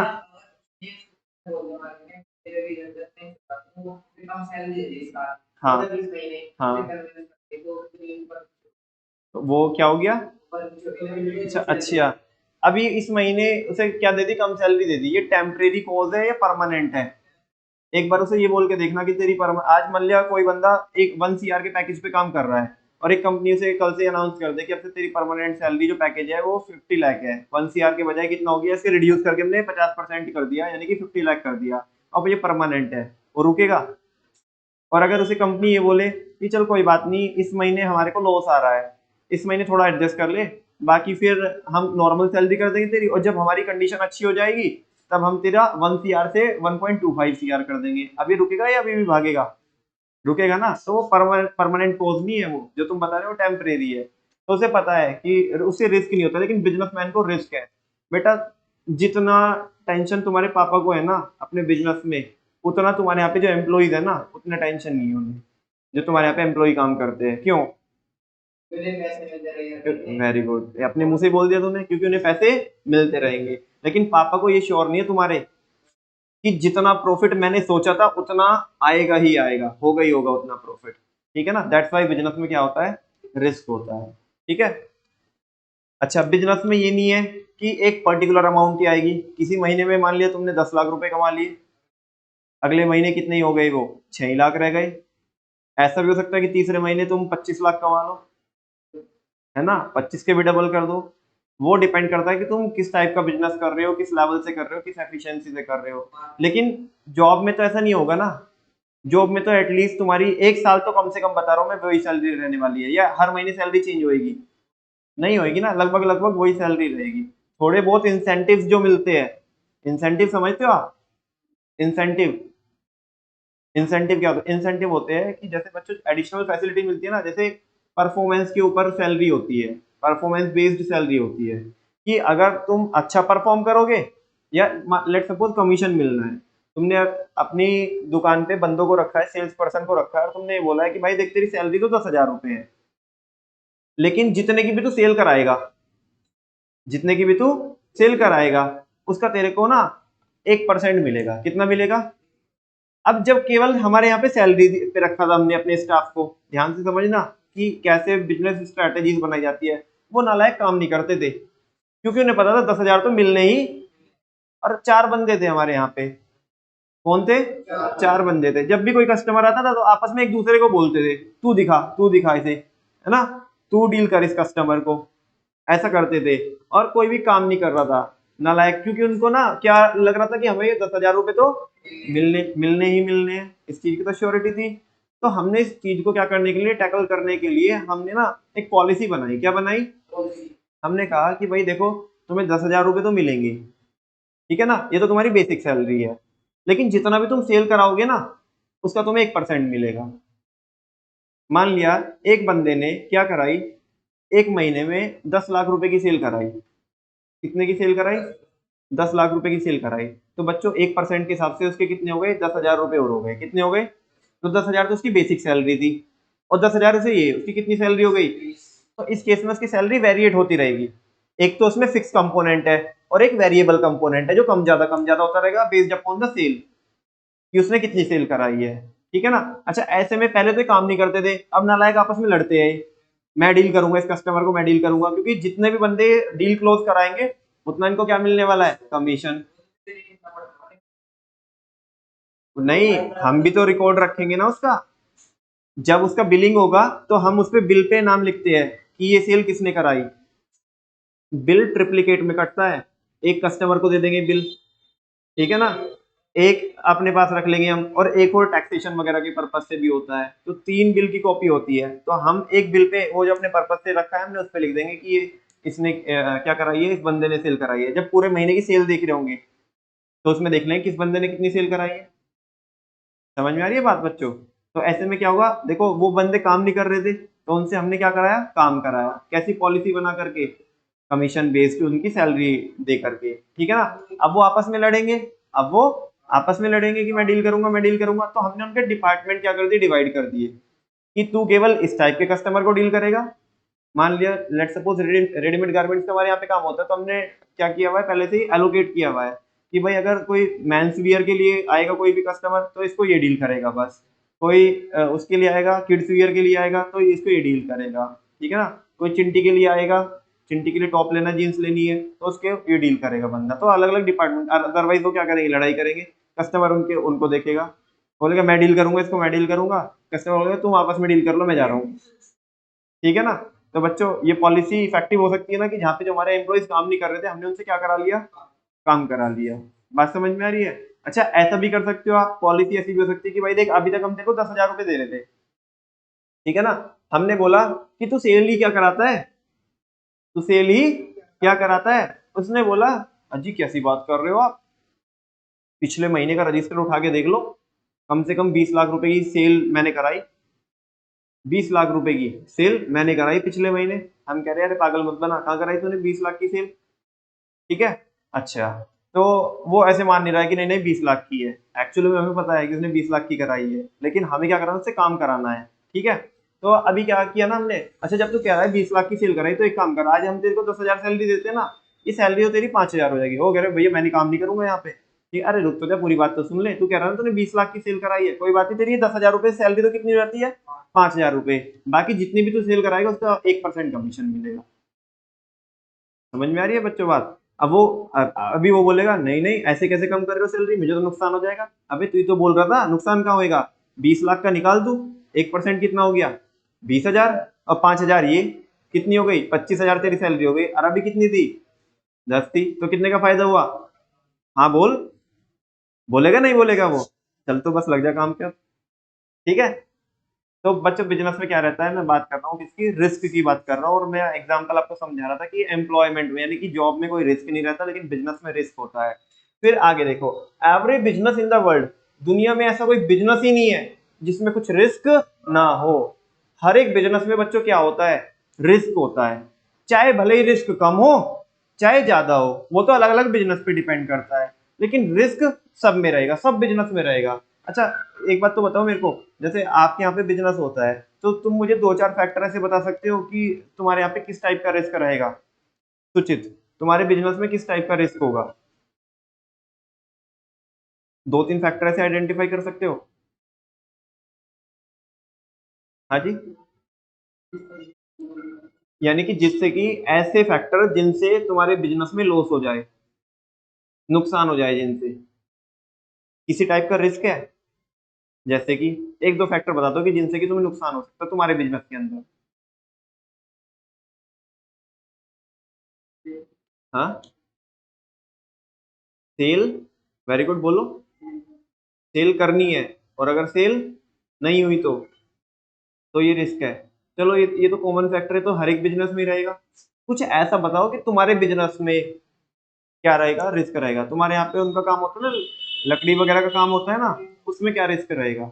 हाँ हाँ, तो वो क्या हो गया, अच्छा अच्छा। अभी इस महीने उसे क्या दे दी, कम सैलरी दे दी, ये टेम्परेरी कॉज है या परमानेंट है? एक बार उसे ये बोल के देखना कि तेरी आज मान लिया कोई बंदा एक 1 CR के पैकेज पे काम कर रहा है और एक कंपनी उसे कल से अनाउंस कर दे कि अब से तेरी परमानेंट सैलरी जो पैकेज है वो 50 लाख है, 1 CR के बजाय कितना हो गया, इसके रिड्यूस करके हमने 50% कर दिया, यानी कि 50 लाख कर दिया। अब ये परमानेंट है, वो रुकेगा? और अगर उसे कंपनी ये बोले कि चल कोई बात नहीं, इस महीने हमारे को लॉस आ रहा है, इस महीने थोड़ा एडजस्ट कर ले, बाकी फिर हम नॉर्मल सैलरी कर देंगे तेरी, और जब हमारी कंडीशन अच्छी हो जाएगी तब हम तेरा 1 CR से 1.25 CR कर देंगे, अभी रुकेगा या अभी भी भागेगा? रुकेगा ना। तो वो परमानेंट पोज नहीं है, वो जो तुम बता रहे हो टेम्परेरी है। तो उसे पता है कि उससे रिस्क नहीं होता, लेकिन बिजनेसमैन को रिस्क है। बेटा, जितना टेंशन तुम्हारे पापा को है ना अपने बिजनेस में, उतना तुम्हारे यहाँ पे जो एम्प्लॉइज है ना, उतना टेंशन नहीं है उन्हें, जो तुम्हारे यहाँ पे एम्प्लॉय काम करते हैं। क्यों? वेरी गुड, अपने मुंह से बोल दिया तुमने, क्योंकि उन्हें पैसे मिलते रहेंगे। लेकिन पापा को ये श्योर नहीं है तुम्हारे कि जितना प्रॉफिट मैंने सोचा था उतना आएगा ही आएगा, होगा ही होगा उतना प्रॉफिट। ठीक है ना, दैट्स वाई बिजनेस में क्या होता है, रिस्क होता है। ठीक है, अच्छा, बिजनेस में ये नहीं है कि एक पर्टिकुलर अमाउंट ही आएगी। किसी महीने में मान लिया तुमने 10 लाख रुपए कमा लिए, अगले महीने कितने ही हो गए, वो 6 ही लाख रह गए। ऐसा भी हो सकता है कि तीसरे महीने तुम 25 लाख कमा लो, है ना, 25 के भी डबल कर दो। वो डिपेंड करता है कि तुम किस टाइप का बिजनेस कर रहे हो, किस लेवल से कर रहे हो, किस एफिशिएंसी से कर रहे हो। लेकिन जॉब में तो ऐसा नहीं होगा ना, जॉब में तो एटलीस्ट तुम्हारी 1 साल तो कम से कम बता रहा हूँ मैं वही सैलरी रहने वाली है, या हर महीने सैलरी चेंज होएगी? नहीं होएगी ना, लगभग लगभग वही सैलरी रहेगी। थोड़े बहुत इंसेंटिव जो मिलते हैं, इंसेंटिव समझते हो आप? इंसेंटिव, इंसेंटिव क्या होता है, इंसेंटिव होते हैं कि जैसे बच्चों एडिशनल फैसिलिटी मिलती है ना, जैसे परफॉर्मेंस के ऊपर सैलरी होती है, परफॉर्मेंस बेस्ड सैलरी होती है, कि अगर तुम अच्छा परफॉर्म करोगे, या लेट सपोज कमीशन मिल रहा है, तुमने अपनी दुकान पे बंदों को रखा है, सेल्स पर्सन को रखा है, और तुमने ये बोला है कि भाई देख, तेरी सैलरी तो 10,000 रुपए है, लेकिन जितने की भी तू सेल कराएगा, जितने की भी तू सेल कराएगा, उसका तेरे को ना 1% मिलेगा। कितना मिलेगा? अब जब केवल हमारे यहाँ पे सैलरी पे रखा था हमने अपने स्टाफ को, ध्यान से समझना कि कैसे बिजनेस स्ट्रेटेजीज बनाई जाती है, वो नालायक काम नहीं करते थे, क्योंकि उन्हें पता था 10,000 तो मिलने ही। और 4 बंदे थे हमारे यहाँ पे, कौन थे? 4 बंदे थे। जब भी कोई कस्टमर आता था तो आपस में एक दूसरे को बोलते थे, तू दिखा इसे, है ना, तू डील कर इस कस्टमर को, ऐसा करते थे। और कोई भी काम नहीं कर रहा था, नालायक, क्योंकि उनको ना क्या लग रहा था कि हमें ये 10,000 रुपए तो मिलने मिलने ही मिलने हैं, इस चीज की तो श्योरिटी थी। तो हमने इस चीज को क्या करने के लिए, टैकल करने के लिए हमने ना एक पॉलिसी बनाई। क्या बनाई? हमने कहा कि भाई देखो, तुम्हें 10,000 रुपए तो मिलेंगे, ठीक है ना, ये तो तुम्हारी बेसिक सैलरी है, लेकिन जितना भी तुम सेल कराओगे ना, उसका तुम्हें 1% मिलेगा। मान लिया एक बंदे ने क्या कराई, एक महीने में 10 लाख रुपए की सेल कराई। कितने की सेल कराई? 10 लाख रुपए की सेल कराई। तो बच्चों 1% के हिसाब से उसके कितने हो गए? 10,000 रुपए और हो गए। कितने हो गए? तो 10,000 तो उसकी बेसिक सैलरी थी, और 10,000 से ये उसकी कितनी सैलरी हो गई? तो इस केस में उसकी सैलरी वेरिएट होती रहेगी। एक तो उसमें फिक्स कंपोनेंट है और एक वेरिएबल कंपोनेंट है जो कम ज्यादा होता रहेगा बेस्ड अपॉन द सेल, कि उसने कितनी सेल कराई है। ठीक है ना? अच्छा, ऐसे में पहले तो ये काम नहीं करते थे, अब नालायक आपस में लड़ते हैं, मैं डील करूंगा, इस कस्टमर को मैं डील करूंगा, क्योंकि जितने भी बंदे डील क्लोज कराएंगे उतना इनको क्या मिलने वाला है? कमीशन। नहीं, हम भी तो रिकॉर्ड रखेंगे ना उसका। जब उसका बिलिंग होगा तो हम उस पे बिल पे नाम लिखते हैं कि ये सेल किसने कराई। बिल ट्रिप्लिकेट में कटता है, एक कस्टमर को दे देंगे बिल, ठीक है ना, एक अपने पास रख लेंगे हम, और एक और टैक्सेशन वगैरह के पर्पज से भी होता है, तो 3 बिल की कॉपी होती है। तो हम एक बिल पे वो जो अपने पर्पज से रखा है हमने उस पे लिख देंगे कि ये इसने क्या कराई है, इस बंदे ने सेल कराई है। जब पूरे महीने की सेल देख रहे होंगे तो उसमें देख लेंगे किस बंदे ने कितनी सेल कराई है। समझ में आ रही है बात बच्चों? तो ऐसे में क्या होगा, देखो वो बंदे काम नहीं कर रहे थे तो उनसे हमने क्या कराया, काम कराया। कैसी पॉलिसी बना करके? कमीशन बेस्ड उनकी सैलरी दे करके, ठीक है ना। अब वो आपस में लड़ेंगे, अब वो आपस में लड़ेंगे कि मैं डील करूंगा, मैं डील करूंगा, तो हमने उनके डिपार्टमेंट क्या कर दिए, डिवाइड कर दिए कि तू केवल इस टाइप के कस्टमर को डील करेगा। मान लिया लेट सपोज रेडीमेड गारमेंट्स का हमारे यहाँ पे काम होता है, तो हमने क्या किया हुआ है, पहले से ही एलोकेट किया हुआ है कि भाई अगर कोई मेंस वियर के लिए आएगा कोई भी कस्टमर तो इसको ये डील करेगा बस। कोई उसके लिए आएगा, किड्स वियर के लिए आएगा तो इसको ये डील करेगा, ठीक है ना। कोई चिंटी के लिए आएगा, चिंटी के लिए टॉप लेना, जीन्स लेनी है तो उसके ये डील करेगा बंदा। तो अलग अलग डिपार्टमेंट, अदरवाइज वो क्या करेंगे, लड़ाई करेंगे। कस्टमर उनके उनको देखेगा, बोलेगा मैं डील करूंगा इसको, मैं डील करूंगा। कस्टमर बोलेगा तुम आपस में डील कर लो, मैं जा रहा हूँ। ठीक है ना? तो बच्चों ये पॉलिसी इफेक्टिव हो सकती है ना, कि जहाँ पे जो हमारे एम्प्लॉइज काम नहीं कर रहे थे हमने उनसे क्या करा लिया, काम करा लिया। बात समझ में आ रही है? अच्छा, ऐसा भी कर सकते हो आप, पॉलिसी ऐसी भी हो सकती है कि भाई देख अभी तक हम तेरे को 10,000 रुपए दे रहे थे, ठीक है ना। हमने बोला कि तू सेल ही क्या कराता है, तू सेल ही क्या कराता है। उसने बोला अजी कैसी बात कर रहे हो आप, पिछले महीने का रजिस्टर उठा के देख लो, कम से कम 20 लाख रुपए की सेल मैंने कराई। 20 लाख रुपए की सेल मैंने कराई पिछले महीने। हम कह रहे हैं अरे पागल मत बना, कहाँ कराई तूने 20 लाख की सेल? ठीक है। अच्छा, तो वो ऐसे मान नहीं रहा है कि नहीं नहीं 20 लाख की है, एक्चुअली में हमें पता है कि उसने 20 लाख की कराई है, लेकिन हमें क्या कराना है, उससे काम कराना है। ठीक है। तो अभी क्या किया ना हमने, अच्छा जब तू कह रहा है 20 लाख की सेल कराई तो एक काम कर, आज हम तेरे को 10,000 सैलरी देते हैं ना, ये सैलरी तो तेरी 5,000 हो जाएगी। वो कह रहे भैया मैं नहीं काम नहीं करूंगा यहाँ पे। ठीक है, अरे रुक तो जा, पूरी बात तो सुन ले। तू कह रहा है ना तूने 20 लाख की सेल कराई है, कोई बात नहीं, तेरी 10,000 रुपए सैलरी तो कितनी रहती है, 5,000 रुपए। बाकी जितनी भी तू सेल कराएगा उसका 1% कमीशन मिलेगा। समझ में आ रही है बच्चों बात? अब वो अभी वो बोलेगा नहीं नहीं ऐसे कैसे कम कर रहे हो सैलरी, मुझे तो नुकसान हो जाएगा। अबे तू ही तो बोल रहा था नुकसान कहाँ होएगा, 20 लाख का निकाल दू, 1% कितना हो गया, 20,000, और 5,000 ये, कितनी हो गई, 25,000 तेरी सैलरी हो गई। और अभी कितनी थी, 10 थी, तो कितने का फायदा हुआ? हाँ बोल, बोलेगा नहीं बोलेगा वो? चल तो बस लग जा काम पे। ठीक है। तो बच्चों बिजनेस में क्या रहता है, मैं बात कर रहा हूँ किसकी, रिस्क की बात कर रहा हूँ, और मैं एग्जांपल आपको समझा रहा था कि एम्प्लॉयमेंट में, यानी कि जॉब में कोई रिस्क नहीं रहता लेकिन बिजनेस में रिस्क होता है। फिर आगे देखो, every business in the world, दुनिया में ऐसा कोई बिजनेस ही नहीं है जिसमें कुछ रिस्क ना हो। हर एक बिजनेस में बच्चों क्या होता है, रिस्क होता है। चाहे भले ही रिस्क कम हो चाहे ज्यादा हो, वो तो अलग अलग बिजनेस पे डिपेंड करता है, लेकिन रिस्क सब में रहेगा, सब बिजनेस में रहेगा। अच्छा, एक बात तो बताओ मेरे को, जैसे आपके यहाँ पे बिजनेस होता है तो तुम मुझे दो चार फैक्टर ऐसे बता सकते हो कि तुम्हारे यहाँ पे किस टाइप का रिस्क रहेगा, सुचित, तुम्हारे बिजनेस में किस टाइप का रिस्क होगा? दो तीन फैक्टर ऐसे आइडेंटिफाई कर सकते हो? हाँ जी। यानी कि जिससे कि ऐसे फैक्टर जिनसे तुम्हारे बिजनेस में लॉस हो जाए, नुकसान हो जाए, जिनसे किसी टाइप का रिस्क है। जैसे कि एक दो फैक्टर बता दो कि जिनसे कि तुम्हें नुकसान हो सकता है तुम्हारे बिजनेस के अंदर। हाँ, सेल, वेरी गुड, बोलो। सेल करनी है, और अगर सेल नहीं हुई तो ये रिस्क है। चलो ये तो कॉमन फैक्टर है, तो हर एक बिजनेस में ही रहेगा। कुछ ऐसा बताओ कि तुम्हारे बिजनेस में क्या रहेगा, रिस्क रहेगा। तुम्हारे यहाँ पे उनका काम होता है ना, लकड़ी वगैरह का काम होता है ना, उसमें क्या रिस्क रहेगा?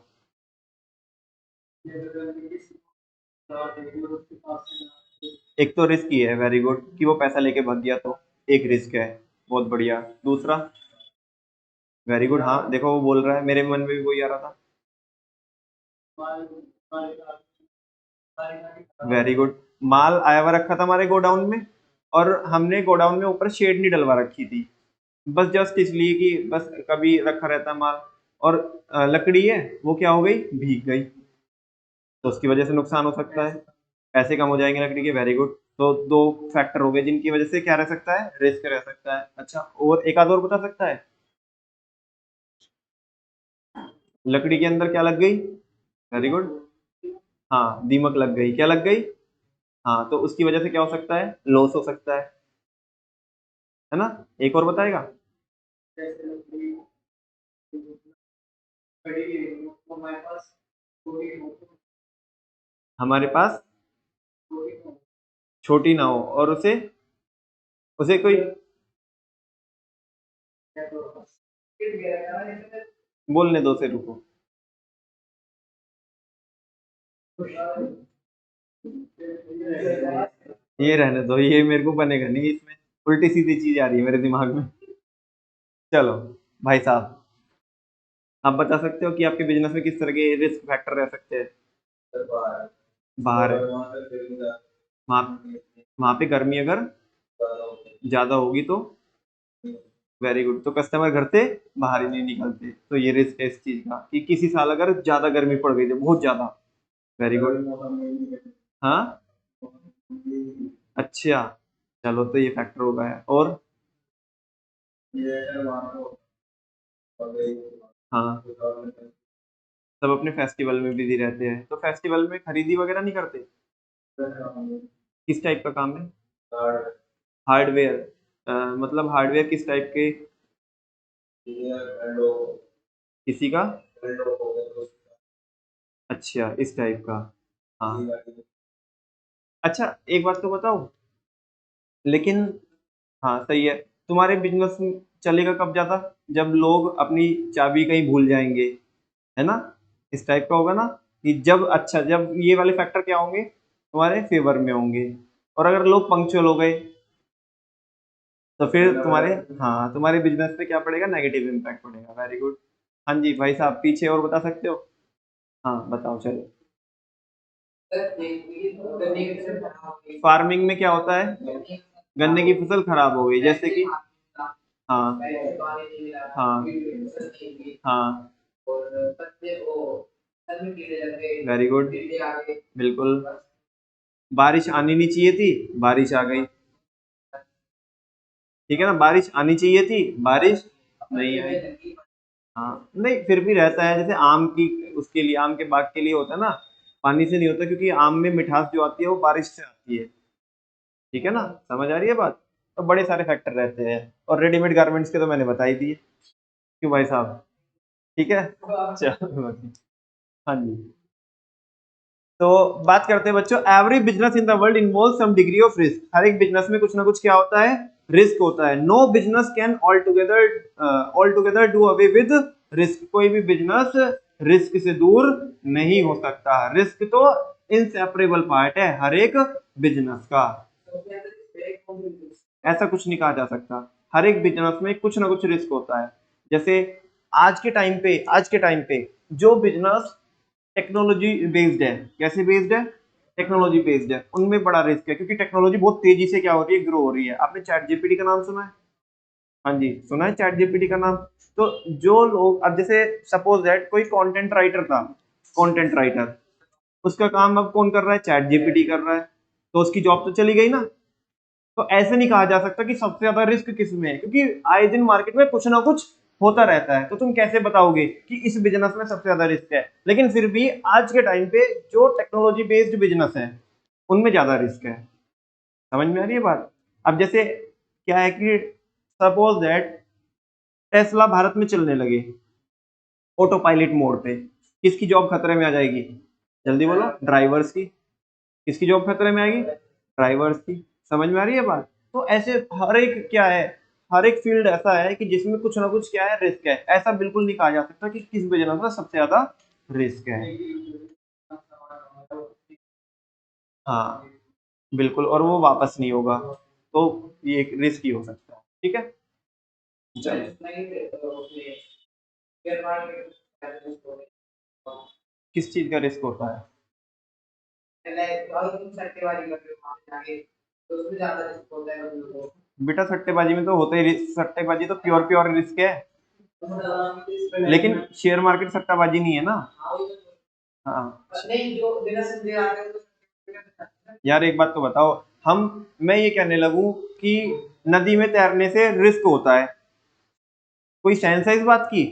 एक तो रिस्क ही है, वेरी गुड, कि वो पैसा लेके भाग गया, तो एक रिस्क है। बहुत बढ़िया। दूसरा? वेरी गुड, हाँ देखो वो बोल रहा है, मेरे मन में भी वही आ रहा था। Very good. माल आया हुआ रखा था हमारे गोडाउन में, और हमने गोडाउन में ऊपर शेड नहीं डलवा रखी थी, बस जस्ट इसलिए कि बस कभी रखा रहता है माल। और लकड़ी है, वो क्या हो गई, भीग गई, तो उसकी वजह से नुकसान हो सकता है, पैसे कम हो जाएंगे लकड़ी के। Very good. तो दो फैक्टर हो गए जिनकी वजह से क्या रह सकता है, रिस्क रह सकता है। अच्छा, और एक आध और बता सकता है? लकड़ी के अंदर क्या लग गई? Very good. हाँ, दीमक लग गई, क्या लग गई? हाँ, तो उसकी वजह से क्या हो सकता है, लॉस हो सकता है ना? एक और बताएगा? हमारे पास छोटी ना हो, और उसे उसे कोई बोलने दो, से रुको। ये रहने दो, ये मेरे को बनेगा नहीं इसमें, उल्टी सीधी चीज आ रही है मेरे दिमाग में। चलो भाई साहब, आप बता सकते हो कि आपके बिजनेस में किस तरह के रिस्क फैक्टर रह सकते हैं? बाहर है, वहाँ वहाँ पे गर्मी अगर ज्यादा होगी तो? वेरी गुड, तो कस्टमर घर से बाहर ही नहीं निकलते, तो ये रिस्क है इस चीज का, कि किसी साल अगर ज्यादा गर्मी पड़ गई थी, बहुत ज्यादा। Very good. हाँ, अच्छा, चलो तो ये फैक्टर हो गया। और? हाँ, सब अपने फेस्टिवल में बिजी रहते हैं, तो फेस्टिवल में खरीदी वगैरह नहीं करते? किस टाइप का काम है? हार्डवेयर? मतलब हार्डवेयर किस टाइप के? किसी का? अच्छा, इस टाइप का। हाँ। अच्छा, एक बात तो बताओ, लेकिन हाँ सही है, तुम्हारे बिजनेस चलेगा कब ज्यादा? जब लोग अपनी चाबी कहीं भूल जाएंगे, है ना? इस टाइप का होगा ना, कि जब, अच्छा, जब ये वाले फैक्टर क्या होंगे, तुम्हारे फेवर में होंगे। और अगर लोग पंक्चुअल हो गए, तो फिर तुम्हारे, हाँ, तुम्हारे बिजनेस पे क्या पड़ेगा, नेगेटिव इम्पैक्ट पड़ेगा। Very good. हाँ जी भाई साहब, पीछे और बता सकते हो? हाँ बताओ, चलो। फार्मिंग में क्या होता है? गन्ने की फसल खराब हो गई, जैसे कि? हाँ हाँ हाँ, वेरी गुड, बिल्कुल। बारिश आनी नहीं चाहिए थी, बारिश आ गई, ठीक है ना? बारिश आनी चाहिए थी, बारिश नहीं आई। हाँ, नहीं फिर भी रहता है, जैसे आम की, उसके लिए, आम के बाग के लिए होता है ना, पानी से नहीं होता, क्योंकि आम में मिठास जो आती है वो बारिश से आती है। ठीक है ना? समझ आ रही है बात? तो बड़े सारे फैक्टर रहते हैं, और रेडीमेड गारमेंट्स के तो मैंने बता ही दिए। क्यों भाई साहब? ठीक है, चलो। हाँ जी। तो बात करते हैं बच्चों, every business in the world involve some degree of risk. हर एक बिजनेस में कुछ ना कुछ क्या होता है, रिस्क होता है। No business can altogether do away with risk. कोई भी बिजनेस रिस्क से दूर नहीं हो सकता। रिस्क तो इनसेपरेबल पार्ट है हर एक बिजनेस का, ऐसा कुछ नहीं कहा जा सकता। हर एक बिजनेस में कुछ ना कुछ रिस्क होता है। जैसे आज के टाइम पे जो बिजनेस टेक्नोलॉजी बेस्ड है, कैसे बेस्ड है, टेक्नोलॉजी बेस्ड है, उनमें बड़ा रिस्क है, क्योंकि टेक्नोलॉजी बहुत तेजी से क्या हो रही है, ग्रो हो रही है। आपने चैट जीपीटी का नाम सुना है? हाँ जी, सुना है चैट जीपीटी का नाम? तो जो लोग, अब जैसे सपोज दैट कोई कंटेंट राइटर था, कंटेंट राइटर, उसका काम अब कौन कर रहा है, चैट जीपीटी कर रहा है, तो उसकी जॉब तो चली गई ना। तो ऐसे नहीं कहा जा सकता कि सबसे ज्यादा रिस्क किस में है, क्योंकि आए दिन मार्केट में कुछ ना कुछ होता रहता है, तो तुम कैसे बताओगे कि इस बिजनेस में सबसे ज्यादा रिस्क है? लेकिन फिर भी आज के टाइम पे जो टेक्नोलॉजी बेस्ड बिजनेस है, उनमें ज्यादा रिस्क है। समझ में आ रही है बात? अब जैसे क्या है कि सपोज दैट टेस्ला भारत में चलने लगे ऑटो पायलट मोड पे, किसकी जॉब खतरे में आ जाएगी? जल्दी बोलो। ड्राइवर्स की। किसकी जॉब खतरे में आएगी? ड्राइवर्स की। समझ में आ रही है बात? तो ऐसे हर एक क्या है, हर एक फील्ड ऐसा है कि जिसमें कुछ ना कुछ क्या है, रिस्क है। ऐसा बिल्कुल नहीं कहा जा सकता कि किस बिजनेस में सबसे ज्यादा रिस्क है। हाँ बिल्कुल, और वो वापस नहीं होगा, तो ये एक रिस्क ही हो सकता है। ठीक है, चलो। किस चीज का रिस्क होता है? बेटा सट्टेबाजी में तो होता ही सट्टेबाजी तो प्योर प्योर रिस्क है, लेकिन शेयर मार्केट सट्टाबाजी नहीं है ना। हाँ यार एक बात तो बताओ, मैं ये कहने लगूं कि नदी में तैरने से रिस्क होता है, कोई सेंस है इस बात की?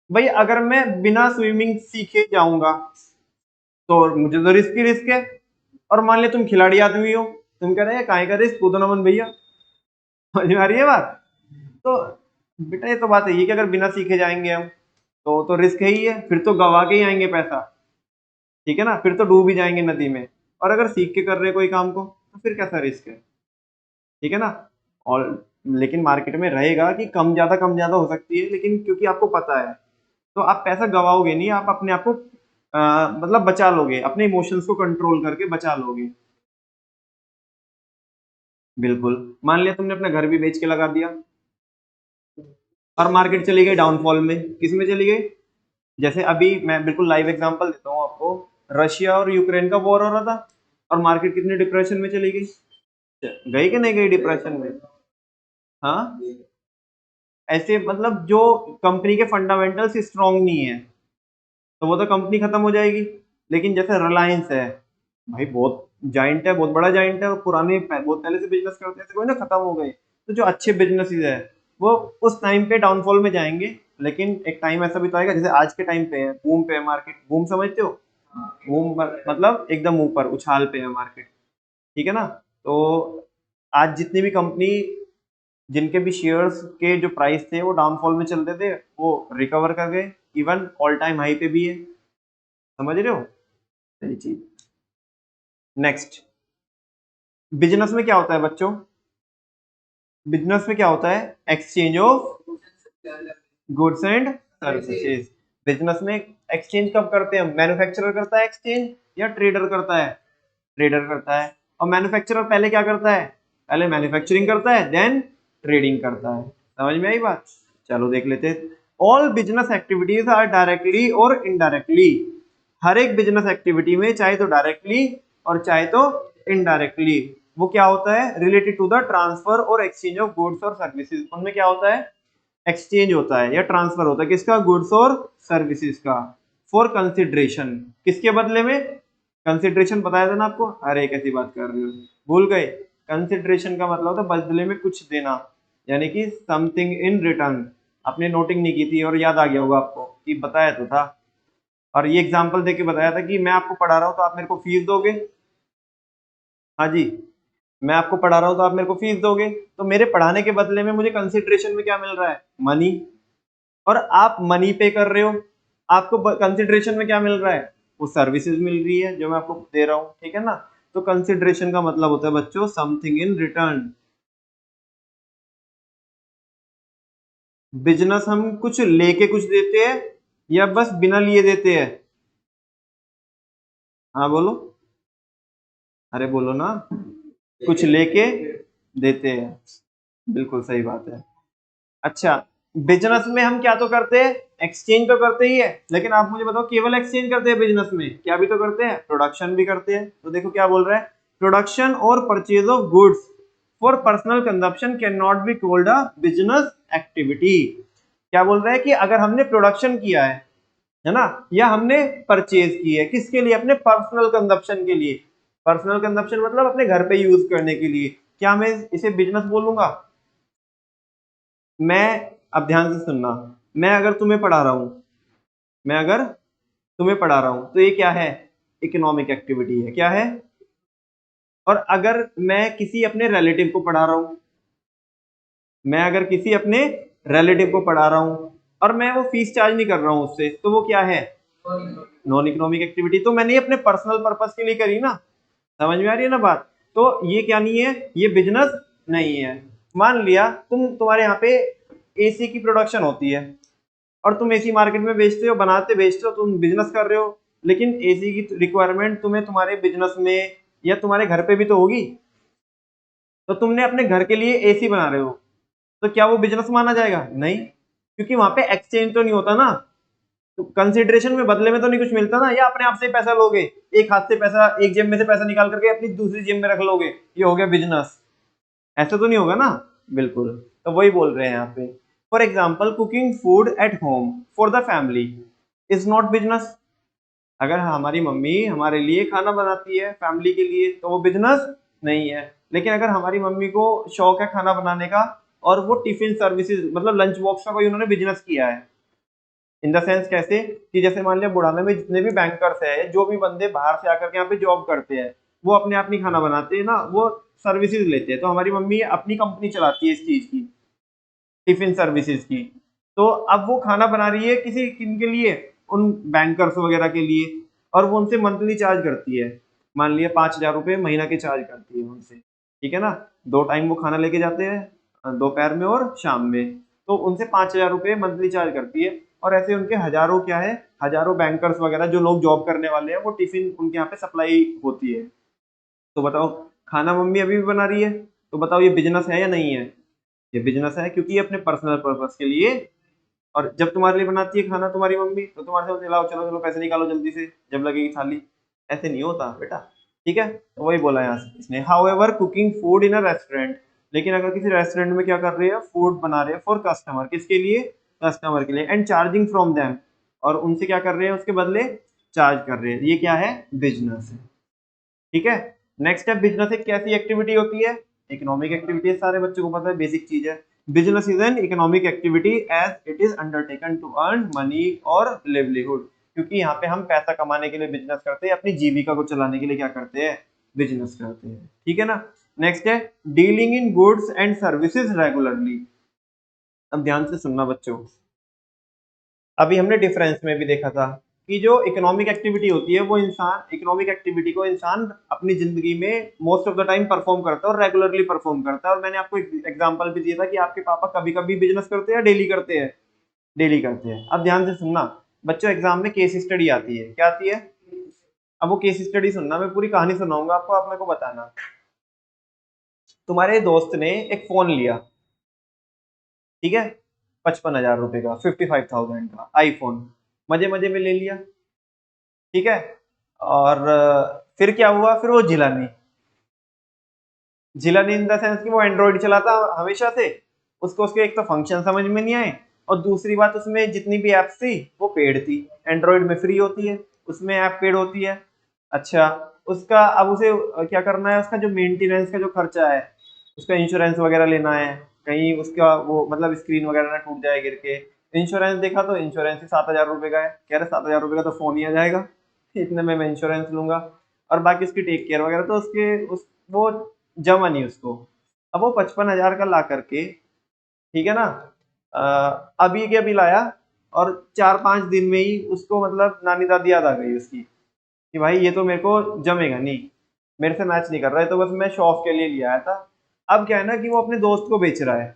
भाई अगर मैं बिना स्विमिंग सीखे जाऊंगा तो मुझे तो रिस्क ही रिस्क है। और मान लिया तुम खिलाड़ी आदमी हो, तुम कह रहे हैं काहे का रिस्क, कूदो ना मन भैया। समझ में आ रही है बात? तो बेटा ये तो बात है ये कि अगर बिना सीखे जाएंगे हम तो रिस्क है ही है, फिर तो गवा के ही आएंगे पैसा। ठीक है ना, फिर तो डूब ही जाएंगे नदी में। और अगर सीख के कर रहे कोई काम को तो फिर कैसा रिस्क है? ठीक है ना। और लेकिन मार्केट में रहेगा कि कम ज्यादा हो सकती है, लेकिन क्योंकि आपको पता है तो आप पैसा गवाओगे नहीं, आप अपने आप को मतलब बचा लोगे, अपने इमोशंस को कंट्रोल करके बचा लोगे। बिल्कुल। मान लिया तुमने अपना घर भी बेच के लगा दिया और मार्केट चली गई डाउनफॉल में, किस में चली गई? जैसे अभी मैं बिल्कुल लाइव एग्जांपल देता हूँ आपको, रशिया और यूक्रेन का वॉर हो रहा था और मार्केट कितनी डिप्रेशन में चली गई? गई कि नहीं गई डिप्रेशन में? हाँ, ऐसे मतलब जो कंपनी के फंडामेंटल्स स्ट्रांग नहीं है तो वो तो कंपनी खत्म हो जाएगी। लेकिन जैसे रिलायंस है, भाई बहुत जाइंट है, बहुत बड़ा जाइंट है, और बहुत पहले से बिजनेस करते हैं, ऐसे कोई ना खत्म हो गए। तो जो अच्छे बिजनेसेस है वो उस टाइम पे डाउनफॉल में जाएंगे, लेकिन एक टाइम ऐसा भी तो आएगा, जैसे आज के टाइम पे है बूम पे है मार्केट, बूम समझते हो? बूम मतलब एकदम ऊपर उछाल पे है मार्केट। ठीक है ना। तो आज जितनी भी कंपनी जिनके भी शेयर्स के जो प्राइस थे वो डाउनफॉल में चलते थे, वो रिकवर कर गए, इवन ऑल टाइम हाई पे भी है। समझ रहे हो? सही चीज। नेक्स्ट, बिजनेस में क्या होता है बच्चों? बिजनेस में क्या होता है? Exchange of goods and services. Business में एक्सचेंज कब करते हैं? मैन्युफैक्चरर करता है एक्सचेंज या ट्रेडर करता है? ट्रेडर करता है। और मैन्युफैक्चरर पहले क्या करता है? पहले मैन्युफैक्चरिंग करता है, देन ट्रेडिंग करता है। समझ में आई बात? चलो देख लेते हैं। All business activities are directly और इनडायरेक्टली। हर एक बिजनेस एक्टिविटी में चाहे तो डायरेक्टली और चाहे तो इनडायरेक्टली वो क्या होता है? रिलेटेड टू द ट्रांसफर और एक्सचेंज ऑफ गुड्स और सर्विसेज। उनमें क्या होता है? एक्सचेंज होता है या ट्रांसफर होता है, किसका? गुड्स और सर्विसेज का। फॉर कंसिडरेशन, किसके बदले में? कंसिडरेशन बताया था ना आपको। अरे कैसी बात कर रहे हो, भूल गए? कंसिडरेशन का मतलब होता है बदले में कुछ देना, यानी कि समथिंग इन रिटर्न। आपने नोटिंग नहीं की थी और याद आ गया होगा आपको कि बताया तो था। और ये एग्जांपल देके बताया था कि मैं आपको पढ़ा रहा हूँ तो आप मेरे को फीस दोगे। हाँ जी, मैं आपको पढ़ा रहा हूँ तो आप मेरे को फीस दोगे, तो मेरे पढ़ाने के बदले में मुझे कंसिडरेशन में क्या मिल रहा है? मनी। और आप मनी पे कर रहे हो, आपको कंसिडरेशन में क्या मिल रहा है? वो सर्विसेज मिल रही है जो मैं आपको दे रहा हूँ। ठीक है ना। तो कंसिडरेशन का मतलब होता है बच्चों समथिंग इन रिटर्न। बिजनेस हम कुछ लेके कुछ देते हैं या बस बिना लिए देते हैं? हाँ बोलो, अरे बोलो ना। कुछ लेके देते हैं, बिल्कुल सही बात है। अच्छा, बिजनेस में हम क्या तो करते हैं? एक्सचेंज तो करते ही है, लेकिन आप मुझे बताओ केवल एक्सचेंज करते हैं बिजनेस में? क्या भी तो करते हैं, प्रोडक्शन भी करते हैं। तो देखो क्या बोल रहा है, प्रोडक्शन और purchase of goods for personal consumption can not be called a business activity. क्या बोल रहा है कि अगर हमने प्रोडक्शन किया है ना, या हमने परचेज की है, किसके लिए? अपने पर्सनल कंजप्शन के लिए। पर्सनल कंजप्शन मतलब अपने घर पे यूज करने के लिए, क्या मैं इसे बिजनेस बोलूंगा? मैं, अब ध्यान से सुनना, मैं अगर तुम्हें पढ़ा रहा हूं, मैं अगर तुम्हें पढ़ा रहा हूं तो ये क्या है? इकोनॉमिक एक्टिविटी है। क्या है? और अगर मैं किसी अपने रिलेटिव को पढ़ा रहा हूं, मैं अगर किसी अपने रिलेटिव को पढ़ा रहा हूँ और मैं वो फीस चार्ज नहीं कर रहा हूँ उससे, तो वो क्या है? Non economic activity. तो मैंने ये अपने पर्सनल पर्पस के लिए करी ना। समझ में आ रही है ना बात? तो ये क्या नहीं है, ये बिजनेस नहीं है। मान लिया तुम्हारे यहाँ पे एसी की प्रोडक्शन होती है और तुम एसी मार्केट में बेचते हो, बनाते बेचते हो, तुम बिजनेस कर रहे हो, लेकिन एसी की रिक्वायरमेंट तुम्हें तुम्हारे बिजनेस में या तुम्हारे घर पे भी तो होगी। तो तुमने अपने घर के लिए एसी बना रहे हो, तो क्या वो बिजनेस माना जाएगा? नहीं, क्योंकि वहां पे एक्सचेंज तो नहीं होता ना, तो कंसिडरेशन में बदले में तो नहीं कुछ मिलता ना, या अपने आप से पैसा लोगे, एक हाथ से पैसा, एक जेब में से पैसा निकाल करके अपनी दूसरी जेब में रख लोगे, ये हो गया बिजनेस? ऐसा तो नहीं होगा ना। बिल्कुल। तो वही बोल रहे हैं यहाँ पे, for example cooking food at home for the family is not business. अगर हमारी मम्मी हमारे लिए खाना बनाती है फैमिली के लिए, तो वो बिजनेस नहीं है। लेकिन अगर हमारी मम्मी को शौक है खाना बनाने का और वो टिफिन सर्विसेज मतलब लंच बॉक्स का कोई उन्होंने बिजनेस किया है, इन द सेंस कैसे कि जैसे मान लिया बुढ़ाने में जितने भी बैंकर्स है, जो भी बंदे बाहर से आकर के यहाँ पे जॉब करते हैं, वो अपने आप नहीं खाना बनाते हैं ना, वो सर्विसेज लेते हैं। तो हमारी मम्मी अपनी कंपनी चलाती है इस चीज की, टिफिन सर्विसेज की। तो अब वो खाना बना रही है किसी किन के लिए, उन बैंकर्स वगैरह के लिए, और वो उनसे मंथली चार्ज करती है। मान लिया 5,000 रुपये महीना के चार्ज करती है उनसे, ठीक है ना। 2 टाइम वो खाना लेके जाते हैं, दोपहर में और शाम में, तो उनसे 5,000 रुपये मंथली चार्ज करती है। और ऐसे उनके हजारों क्या है, हजारों बैंकर्स वगैरह जो लोग जॉब करने वाले हैं, वो टिफिन उनके यहाँ पे सप्लाई होती है। तो बताओ, खाना मम्मी अभी भी बना रही है, तो बताओ ये बिजनेस है या नहीं है? ये बिजनेस है, क्योंकि ये अपने पर्सनल पर्पस के लिए। और जब तुम्हारे लिए बनाती है खाना तुम्हारी मम्मी, तो तुम्हारे से लाओ चलो चलो पैसे निकालो जल्दी से जब लगेगी थाली। ऐसे नहीं होता बेटा, ठीक है। तो वही बोला यहाँ से इसने, how ever cooking food in a restaurant. लेकिन अगर किसी रेस्टोरेंट में क्या कर रहे हैं, फूड बना रहे हैं फॉर कस्टमर, किसके लिए? कस्टमर के लिए, एंड चार्जिंग फ्रॉम देम, और उनसे क्या कर रहे हैं, उसके बदले चार्ज कर रहे हैं, ये क्या है? बिजनेस है। ठीक है। नेक्स्ट है, बिजनेस एक कैसी एक्टिविटी होती है? इकोनॉमिक एक्टिविटी है, सारे बच्चों को पता है, बेसिक चीज है। Business is an economic activity as it is undertaken to earn money और लिवलीहुड। क्योंकि यहाँ पे हम पैसा कमाने के लिए बिजनेस करते हैं, अपनी जीविका को चलाने के लिए क्या करते हैं? बिजनेस करते हैं, ठीक है ना। नेक्स्ट है, dealing in goods and services regularly. अब ध्यान से सुनना बच्चों, अभी हमने डिफरेंस में भी देखा था कि जो इकोनॉमिक एक्टिविटी होती है, वो इंसान, इकोनॉमिक एक्टिविटी को इंसान अपनी जिंदगी में most of the time perform करता है और रेगुलरली परफॉर्म करता है। और मैंने आपको एक एग्जांपल भी दिया था कि आपके पापा कभी कभी बिजनेस करते हैं या डेली करते हैं? डेली करते हैं। अब ध्यान से सुनना बच्चों, एग्जाम में केस स्टडी आती है, क्या आती है? अब वो केस स्टडी सुनना, मैं पूरी कहानी सुनाऊंगा आपको, आप मेरे को बताना। तुम्हारे दोस्त ने एक फोन लिया, ठीक है, 55,000 रुपए का, 55,000 का आईफोन, मजे मजे में ले लिया, ठीक है। और फिर क्या हुआ, फिर वो Jilani, Jilani in the sense कि वो एंड्रॉइड चलाता हमेशा से, उसको उसके एक तो फंक्शन समझ में नहीं आए, और दूसरी बात उसमें जितनी भी एप्स थी वो पेड थी। एंड्रॉइड में फ्री होती है, उसमें ऐप पेड होती है। अच्छा, उसका अब उसे क्या करना है, उसका जो मेंटेनेंस का जो खर्चा है, उसका इंश्योरेंस वगैरह लेना है, कहीं उसका वो मतलब स्क्रीन वगैरह ना टूट जाए गिर के। इंश्योरेंस देखा तो इंश्योरेंस ही 7,000 रुपये का है, कह रहे 7,000 रुपये का तो फोन ही आ जाएगा, इतने में मैं इंश्योरेंस लूंगा। और बाकी उसकी टेक केयर वगैरह तो उसके उस वो जमा नहीं उसको। अब वो 55,000 का ला करके, ठीक है ना, अभी के अभी लाया, और 4-5 दिन में ही उसको मतलब नानी दादी याद आ गई उसकी, कि भाई ये तो मेरे को जमेगा नहीं, मेरे से मैच नहीं कर रहा है, तो बस मैं शो ऑफ के लिए लिया आया था। अब क्या है ना कि वो अपने दोस्त को बेच रहा है,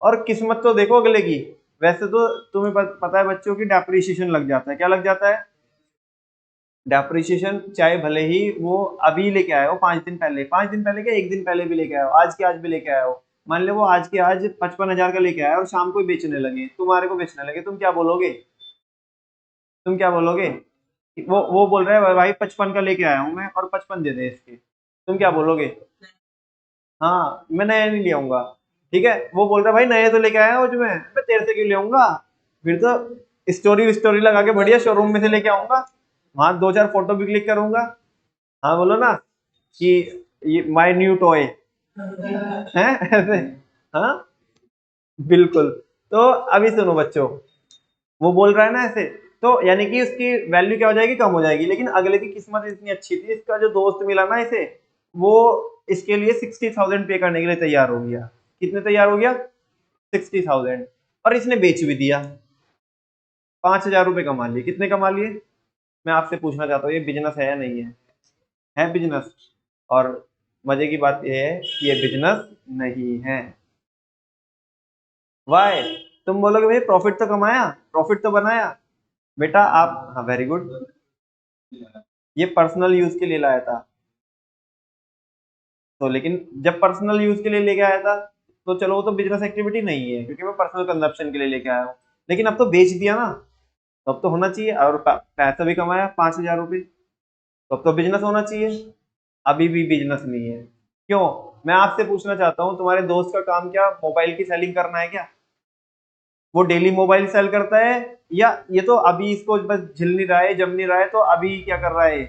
और किस्मत तो देखो अगले की। वैसे तो तुम्हें पता है बच्चों की डेप्रिसिएशन लग जाता है, क्या लग जाता है? डेप्रिसिएशन, चाहे भले ही वो अभी लेके आए हो 5 दिन पहले, 5 दिन पहले क्या, एक दिन पहले भी लेके आए हो, आज के आज भी लेके आए हो, मान लो वो आज के आज 55,000 का लेके आया और शाम को ही बेचने लगे, तुम्हारे को बेचने लगे, तुम क्या बोलोगे? तुम क्या बोलोगे? वो बोल रहा है भाई 55 का लेके आया हूँ मैं और 55 दे दे इसके, तुम क्या बोलोगे? हाँ, मैं नया नहीं ले आऊंगा। ठीक है, वो बोल रहा है भाई नया तो लेके आया हूँ जो मैं तेरे से क्यों ले आऊंगा, फिर तो स्टोरी स्टोरी लगा के बढ़िया शोरूम में से लेके आऊंगा, वहां 2-4 फोटो भी क्लिक करूंगा। हाँ बोलो ना, कि ये माय न्यू टॉय है ऐसे। हाँ, बिल्कुल। तो अभी सुनो बच्चों, वो बोल रहा है ना ऐसे, तो यानी कि उसकी वैल्यू क्या हो जाएगी, कम हो जाएगी। लेकिन अगले की किस्मत इतनी अच्छी थी, इसका जो दोस्त मिला ना इसे, वो इसके लिए 60,000 पे करने के लिए तैयार हो गया। कितने तैयार हो गया? 60,000। और इसने बेच भी दिया, 5,000 रुपये कमा लिए। कितने कमा लिए? मैं आपसे पूछना चाहता हूँ ये बिजनेस है या नहीं है? है बिजनेस। और मजे की बात यह है कि ये बिजनेस नहीं है। वाई? तुम बोलोगे भाई प्रॉफिट तो कमाया, प्रॉफिट तो बनाया। बेटा आप, हाँ वेरी गुड, ये पर्सनल यूज के लिए लाया था। तो लेकिन जब पर्सनल यूज के लिए लेके आया था तो चलो वो तो बिजनेस एक्टिविटी नहीं है क्योंकि मैं पर्सनल कंजप्शन के लिए लेके आया हूँ। लेकिन अब तो बेच दिया ना, तो अब तो होना चाहिए। और पैसा भी कमाया 5,000 रुपये, तो अब तो बिजनेस होना चाहिए। अभी भी बिजनेस नहीं है। क्यों? मैं आपसे पूछना चाहता हूँ, तुम्हारे दोस्त का काम क्या मोबाइल की सेलिंग करना है क्या? वो डेली मोबाइल सेल करता है, या ये तो अभी इसको बस झिल नहीं रहा है, जम नहीं रहा है, तो अभी क्या कर रहा है?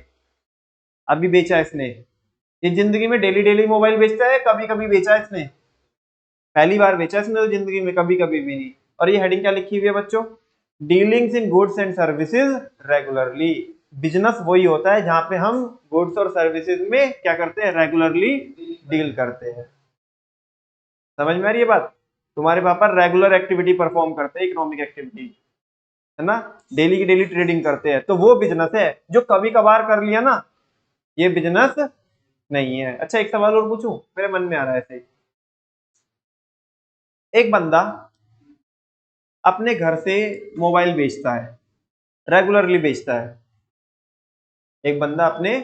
अभी बेचा है इसने। ये जिंदगी में डेली डेली मोबाइल बेचता है, कभी कभी बेचा है इसने? पहली बार बेचा है इसने तो जिंदगी में, कभी कभी भी नहीं। और ये हेडिंग क्या लिखी हुई है बच्चों? Dealings in goods and services regularly. Business वही होता है जहां पे हम गुड्स और सर्विसेज में क्या करते हैं? रेगुलरली डील करते हैं। समझ में आ रही है बात? तुम्हारे पापा रेगुलर एक्टिविटी परफॉर्म करते हैं, इकोनॉमिक एक्टिविटी, है ना, डेली की डेली ट्रेडिंग करते हैं, तो वो बिजनेस है। जो कभी कभार कर लिया ना, ये बिजनेस नहीं है। अच्छा एक सवाल और पूछूं, मेरे मन में आ रहा है ऐसे। एक बंदा अपने घर से मोबाइल बेचता है, रेगुलरली बेचता है। एक बंदा अपने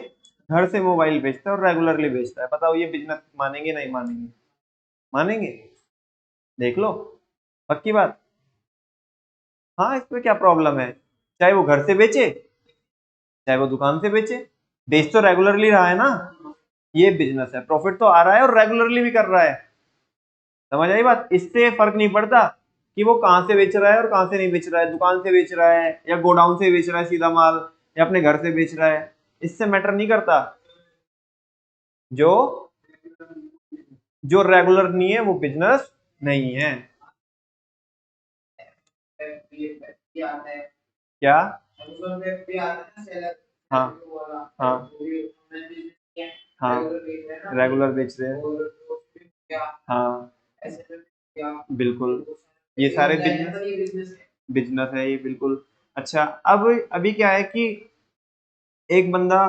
घर से मोबाइल बेचता है और रेगुलरली बेचता है। बताओ ये बिजनेस मानेंगे नहीं मानेंगे? मानेंगे? देख लो, पक्की बात। हाँ, इसमें क्या प्रॉब्लम है? चाहे वो घर से बेचे, चाहे वो दुकान से बेचे, बेच तो रेगुलरली रहा है ना। ये बिजनेस है, प्रॉफिट तो आ रहा है और रेगुलरली भी कर रहा है। समझ आई बात? इससे फर्क नहीं पड़ता कि वो कहां से बेच रहा है और कहां से नहीं बेच रहा है, दुकान से बेच रहा है या गोडाउन से बेच रहा है सीधा माल, या अपने घर से बेच रहा है, इससे मैटर नहीं करता। जो जो रेगुलर नहीं है वो बिजनेस नहीं है। क्या? हाँ हाँ हाँ, रेगुलर बेच रहे हैं। हाँ बिल्कुल, ये सारे बिजनेस, बिजनेस है ये बिल्कुल। अच्छा, अब अभी क्या है कि एक बंदा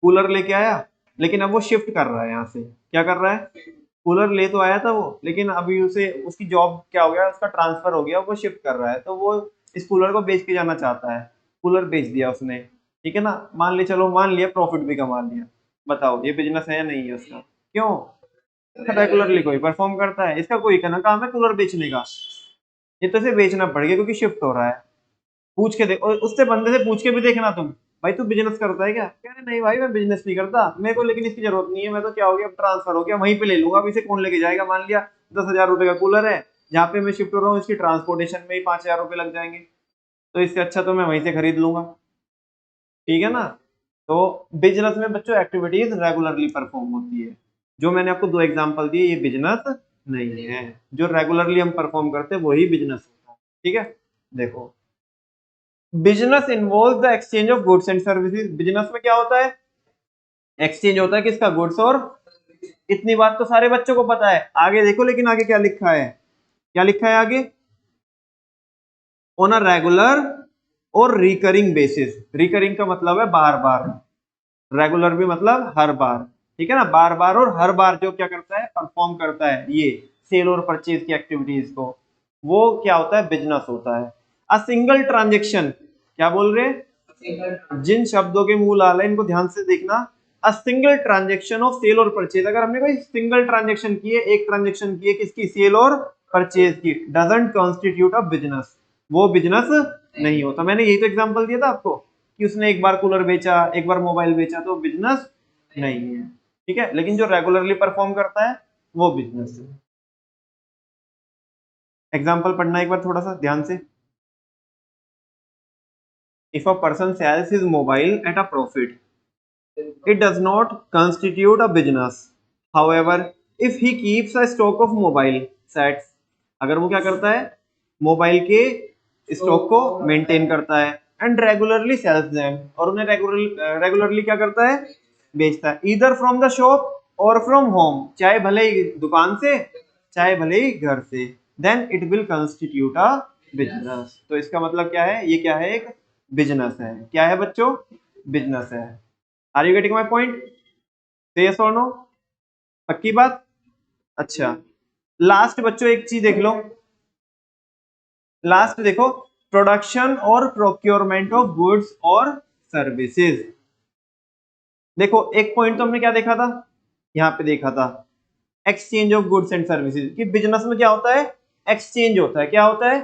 कूलर लेके आया, लेकिन अब वो शिफ्ट कर रहा है यहाँ से। क्या कर रहा है? कूलर ले तो आया था वो, लेकिन अभी उसे उसकी जॉब क्या हो गया, उसका ट्रांसफर हो गया, वो शिफ्ट कर रहा है, तो वो इस कूलर को बेच के जाना चाहता है। कूलर बेच दिया उसने, ठीक है ना, मान ले, चलो मान लिया, प्रॉफिट भी कमा लिया। बताओ ये बिजनेस है या नहीं है उसका? क्यों? रेगुलरली कोई परफॉर्म करता है, इसका कोई कहना काम है कूलर बेचने का? ये तो इसे बेचना पड़ गया क्योंकि शिफ्ट हो रहा है। पूछ के देख, और उससे बंदे से पूछ के भी देखना तुम, भाई तू बिजनेस करता है क्या? कह रहे नहीं भाई मैं बिजनेस नहीं करता मेरे को, लेकिन इसकी जरूरत नहीं है, मैं तो क्या हो गया, ट्रांसफर हो गया, वहीं पे ले लूंगा। अब इसे कौन लेके जाएगा? मान लिया 10,000 रुपए का कूलर है, जहाँ पे मैं शिफ्ट हो रहा हूँ, इसकी ट्रांसपोर्टेशन में ही 5,000 रुपए लग जाएंगे, तो इससे अच्छा तो मैं वहीं से खरीद लूंगा। ठीक है ना? तो बिजनेस में बच्चों एक्टिविटीज रेगुलरली परफॉर्म होती है। जो मैंने आपको दो एग्जांपल दिए, ये बिजनेस नहीं है। जो रेगुलरली हम परफॉर्म करते हैं वही बिजनेस होता है। ठीक है, देखो, business involve the exchange of goods and services. Business में क्या होता है? एक्सचेंज होता है किसका? गुड्स और। इतनी बात तो सारे बच्चों को पता है। आगे देखो, लेकिन आगे क्या लिखा है? क्या लिखा है आगे? ऑन अ रेगुलर और रिकरिंग बेसिस। रिकरिंग का मतलब है बार बार, रेगुलर भी मतलब हर बार। ठीक है ना, बार बार और हर बार जो क्या करता है, परफॉर्म करता है ये सेल और परचेज की एक्टिविटीज को, वो क्या होता है? बिजनेस होता है। अ सिंगल ट्रांजेक्शन, क्या बोल रहे हैं? जिन शब्दों के मूल आल है इनको ध्यान से देखना। A single transaction of sale और परचेज, अगर हमने कोई सिंगल ट्रांजेक्शन की है, एक ट्रांजेक्शन की है, किसकी? सेल और परचेज की, डजंट कॉन्स्टिट्यूट अ बिजनेस, वो बिजनेस नहीं होता। मैंने यही तो एग्जांपल दिया था आपको कि उसने एक बार कूलर बेचा, एक बार मोबाइल बेचा, तो बिजनेस नहीं है। ठीक है, लेकिन जो रेगुलरली परफॉर्म करता है वो बिजनेस है। एग्जांपल पढ़ना एक बार थोड़ा सा ध्यान से। If a person sales his mobile at a profit, it does not constitute a business. However, if he keeps a stock of mobile sets, अगर वो क्या करता है? मोबाइल के स्टॉक को मेंटेन करता है, एंड रेगुलरली सेल्स देम, और उन्हें रेगुलरली क्या करता है? बेचता है। ईदर फ्रॉम द शॉप और फ्रॉम होम, चाहे भले ही दुकान से, चाहे भले ही घर से। Then it will constitute a business. तो इसका मतलब क्या है, ये क्या है, एक बिजनेस है। क्या है बच्चों, बिजनेस है। Are you getting my point, say yes और नो, पक्की बात। अच्छा लास्ट बच्चों एक चीज देख लो, लास्ट देखो, प्रोडक्शन और प्रोक्योरमेंट ऑफ गुड्स और सर्विसेज। देखो एक पॉइंट तो हमने क्या देखा था, यहाँ पे देखा था exchange of goods and services, कि बिजनेस में क्या होता है, एक्सचेंज होता है। क्या होता है,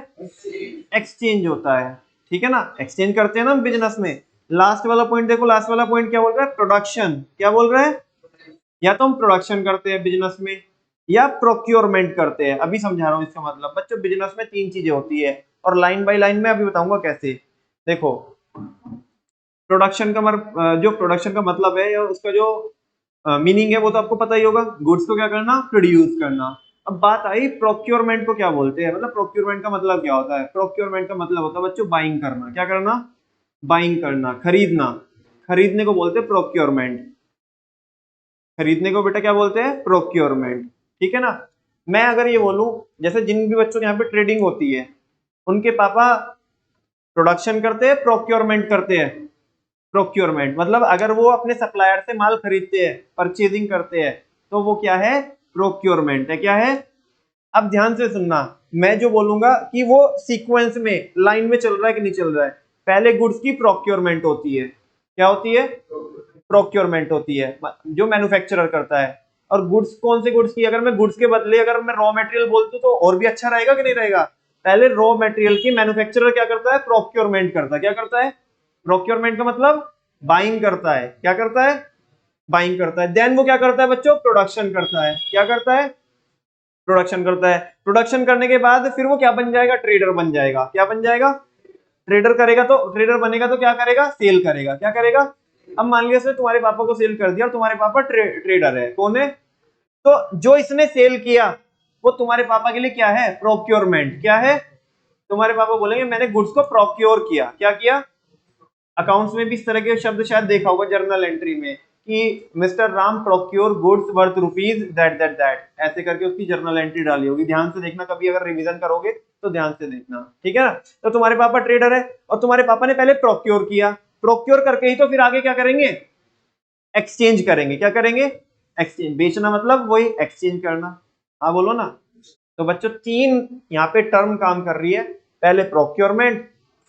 एक्सचेंज होता है, ठीक है ना, एक्सचेंज करते हैं ना हम बिजनेस में। लास्ट वाला पॉइंट देखो, लास्ट वाला पॉइंट क्या बोल रहा है, प्रोडक्शन। क्या बोल रहा है, या तो हम प्रोडक्शन करते हैं बिजनेस में या प्रोक्योरमेंट करते हैं। अभी समझा रहा हूं इसका मतलब बच्चों, बिजनेस में तीन चीजें होती है और लाइन बाय लाइन में अभी बताऊंगा कैसे। देखो प्रोडक्शन का जो प्रोडक्शन का मतलब है, या उसका जो मीनिंग है वो तो आपको पता ही होगा, गुड्स को क्या करना, प्रोड्यूस करना। अब बात आई प्रोक्योरमेंट को क्या बोलते हैं, मतलब प्रोक्योरमेंट का मतलब क्या होता है। प्रोक्योरमेंट का मतलब होता है बच्चों बाइंग करना। क्या करना, बाइंग करना, खरीदना। खरीदने को बोलते हैं प्रोक्योरमेंट। खरीदने को बेटा क्या बोलते हैं, प्रोक्योरमेंट, ठीक है ना। मैं अगर ये बोलूं, जैसे जिन भी बच्चों के यहाँ पे ट्रेडिंग होती है, उनके पापा प्रोडक्शन करते हैं, प्रोक्योरमेंट करते हैं। प्रोक्योरमेंट मतलब अगर वो अपने सप्लायर से माल खरीदते हैं, परचेजिंग करते हैं, तो वो क्या है, प्रोक्योरमेंट है। क्या है, अब ध्यान से सुनना, मैं जो बोलूंगा कि वो सीक्वेंस में लाइन में चल रहा है कि नहीं चल रहा है। पहले गुड्स की प्रोक्योरमेंट होती है। क्या होती है, प्रोक्योरमेंट होती है, जो मैन्युफैक्चरर करता है। और गुड्स कौन से गुड्स की, अगर मैं गुड्स के बदले अगर मैं रॉ मटेरियल बोल दूं तो और भी अच्छा रहेगा कि नहीं रहेगा। पहले रॉ मटेरियल की मैन्युफैक्चरर क्या करता है, प्रोक्योरमेंट करता है। क्या करता है, प्रोक्योरमेंट का मतलब बाइंग करता है। क्या करता है, बाइंग करता है। देन वो क्या करता है बच्चों, प्रोडक्शन करता है। क्या करता है, प्रोडक्शन करता है। प्रोडक्शन करने के बाद फिर वो क्या बन जाएगा, ट्रेडर बन जाएगा। क्या बन जाएगा, ट्रेडर करेगा, तो ट्रेडर बनेगा तो क्या करेगा, सेल करेगा। क्या करेगा, अब मान लिया तुम्हारे पापा को सेल कर दिया और तुम्हारे पापा ट्रेडर है, कौन है, तो जो इसने सेल किया वो तुम्हारे पापा के लिए क्या है, प्रोक्योरमेंट। क्या है, तुम्हारे पापा बोलेंगे मैंने गुड्स को प्रोक्योर किया। क्या किया, अकाउंट्स में भी इस तरह के शब्द शायद देखा होगा जर्नल एंट्री में, कि mister Ram procure goods worth rupees that that that, ऐसे करके उसकी जर्नल एंट्री डाली होगी। ध्यान से देखना, कभी अगर रिवीजन करोगे तो ध्यान से देखना, ठीक है ना। तो तुम्हारे पापा ट्रेडर है और तुम्हारे पापा ने पहले प्रोक्योर किया, प्रोक्योर करके ही तो फिर आगे क्या करेंगे, एक्सचेंज करेंगे। क्या करेंगे, एक्सचेंज। बेचना मतलब वही एक्सचेंज करना। हाँ बोलो ना। तो बच्चों तीन यहाँ पे टर्म काम कर रही है, पहले प्रोक्योरमेंट,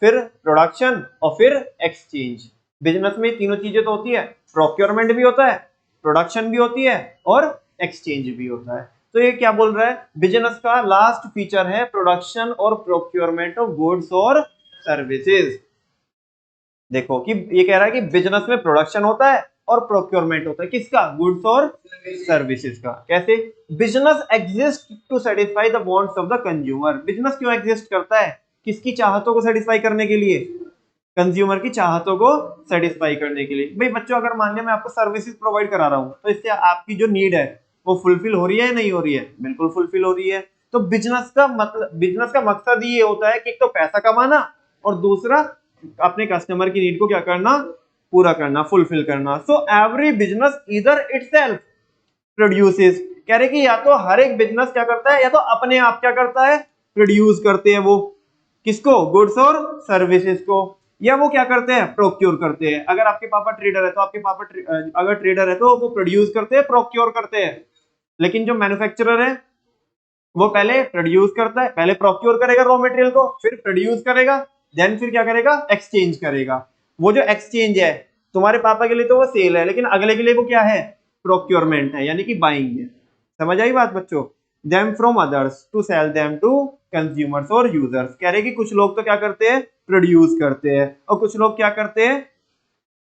फिर प्रोडक्शन और फिर एक्सचेंज। बिजनेस में तीनों चीजें तो होती है, प्रोक्योरमेंट भी होता है, प्रोडक्शन भी होती है और एक्सचेंज भी होता है। तो ये क्या बोल रहा है, बिजनेस का लास्ट फीचर है प्रोडक्शन और प्रोक्योरमेंट ऑफ गुड्स और सर्विसेज। देखो कि ये कह रहा है कि बिजनेस में प्रोडक्शन होता है और प्रोक्योरमेंट होता है, किसका, गुड्स और सर्विसेज का। कैसे, business exist to satisfy the wants of the consumer. Business क्यों एग्जिस्ट करता है, किसकी चाहतों को सेटिस्फाई करने के लिए, कंज्यूमर की चाहतों को सेटिस्फाई करने के लिए। भाई बच्चों अगर मान लिया मैं आपको सर्विसेज प्रोवाइड करा रहा हूं, तो इससे आपकी जो नीड है वो फुलफिल हो रही है या नहीं हो रही है, बिल्कुल फुलफिल हो रही है। तो बिजनेस का मतलब, बिजनेस का मकसद ये होता है कि एक तो पैसा कमाना और दूसरा अपने कस्टमर की नीड को क्या करना, पूरा करना, फुलफिल करना। सो एवरी बिजनेस इधर इटसेल्फ प्रोड्यूसेस, कह रहे कि या तो हर एक बिजनेस क्या करता है, या तो अपने आप क्या करता है, प्रोड्यूस करते हैं वो, किसको, गुड्स और सर्विसेज को, या वो क्या करते हैं, प्रोक्योर करते हैं। अगर आपके पापा ट्रेडर है तो आपके पापा अगर ट्रेडर है तो वो प्रोड्यूस करते हैं, प्रोक्योर करते हैं। लेकिन जो मैन्युफैक्चरर है वो पहले प्रोड्यूस करता है, पहले प्रोक्योर करेगा रॉ मटेरियल को, फिर प्रोड्यूस करेगा, देन फिर क्या करेगा, एक्सचेंज करेगा। वो जो एक्सचेंज है तुम्हारे पापा के लिए तो वो सेल है, लेकिन अगले के लिए वो क्या है, प्रोक्योरमेंट है, यानी कि बाइंग है। समझ आई बात बच्चों, them from others to sell them to consumers और यूजर्स। कह रहे कि कुछ लोग तो क्या करते हैं, प्रोड्यूस करते हैं, और कुछ लोग क्या करते हैं,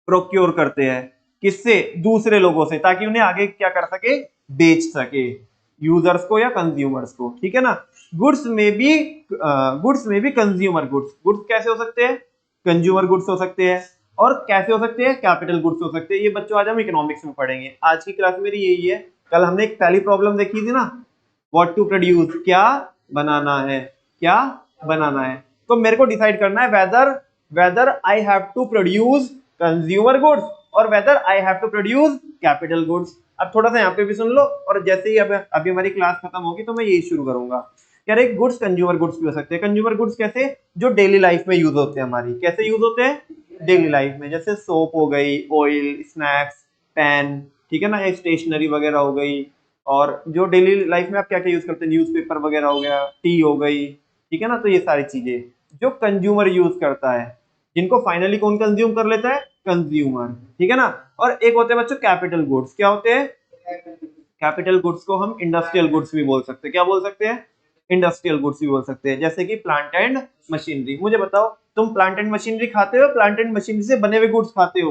प्रोक्योर करते हैं। किससे, दूसरे लोगों से, ताकि उन्हें आगे क्या कर सके, बेच सके, यूजर्स को या कंज्यूमर्स को, ठीक है ना। गुड्स में भी कंज्यूमर गुड्स, गुड्स कैसे हो सकते हैं, कंज्यूमर गुड्स हो सकते हैं, और कैसे हो सकते हैं, कैपिटल गुड्स हो सकते हैं। ये बच्चों आज हम इकोनॉमिक्स में पढ़ेंगे। आज की क्लास मेरी यही है। कल हमने एक पहली प्रॉब्लम देखी थी ना, व्हाट टू प्रोड्यूस, क्या बनाना है, क्या बनाना है। तो मेरे को डिसाइड करना है whether I have to produce consumer goods और whether I have to produce capital goods. अब थोड़ा सा यहाँ पे भी सुन लो, और जैसे ही अब अभी हमारी क्लास खत्म होगी तो मैं यही शुरू करूंगा। कह रहे गुड्स कंज्यूमर गुड्स भी हो सकते हैं। कंज्यूमर गुड्स कैसे, जो डेली लाइफ में यूज होते हैं हमारी, कैसे यूज होते हैं डेली लाइफ में, जैसे सोप हो गई, ऑयल, स्नैक्स, पेन, ठीक है ना, या स्टेशनरी वगैरह हो गई। और जो डेली लाइफ में आप क्या क्या यूज करते हैं, न्यूज़पेपर वगैरह हो गया, टी हो गई, ठीक है ना। तो ये सारी चीजें जो कंज्यूमर यूज करता है, जिनको फाइनली कौन कंज्यूम कर लेता है, कंज्यूमर, ठीक है ना। और एक होते हैं बच्चों कैपिटल गुड्स, क्या होते हैं कैपिटल गुड्स को हम इंडस्ट्रियल गुड्स भी बोल सकते हैं। क्या बोल सकते हैं, इंडस्ट्रियल गुड्स भी बोल सकते हैं, जैसे कि प्लांट एंड मशीनरी। मुझे बताओ, तुम प्लांट एंड मशीनरी खाते हो, प्लांट एंड मशीनरी से बने हुए गुड्स खाते हो?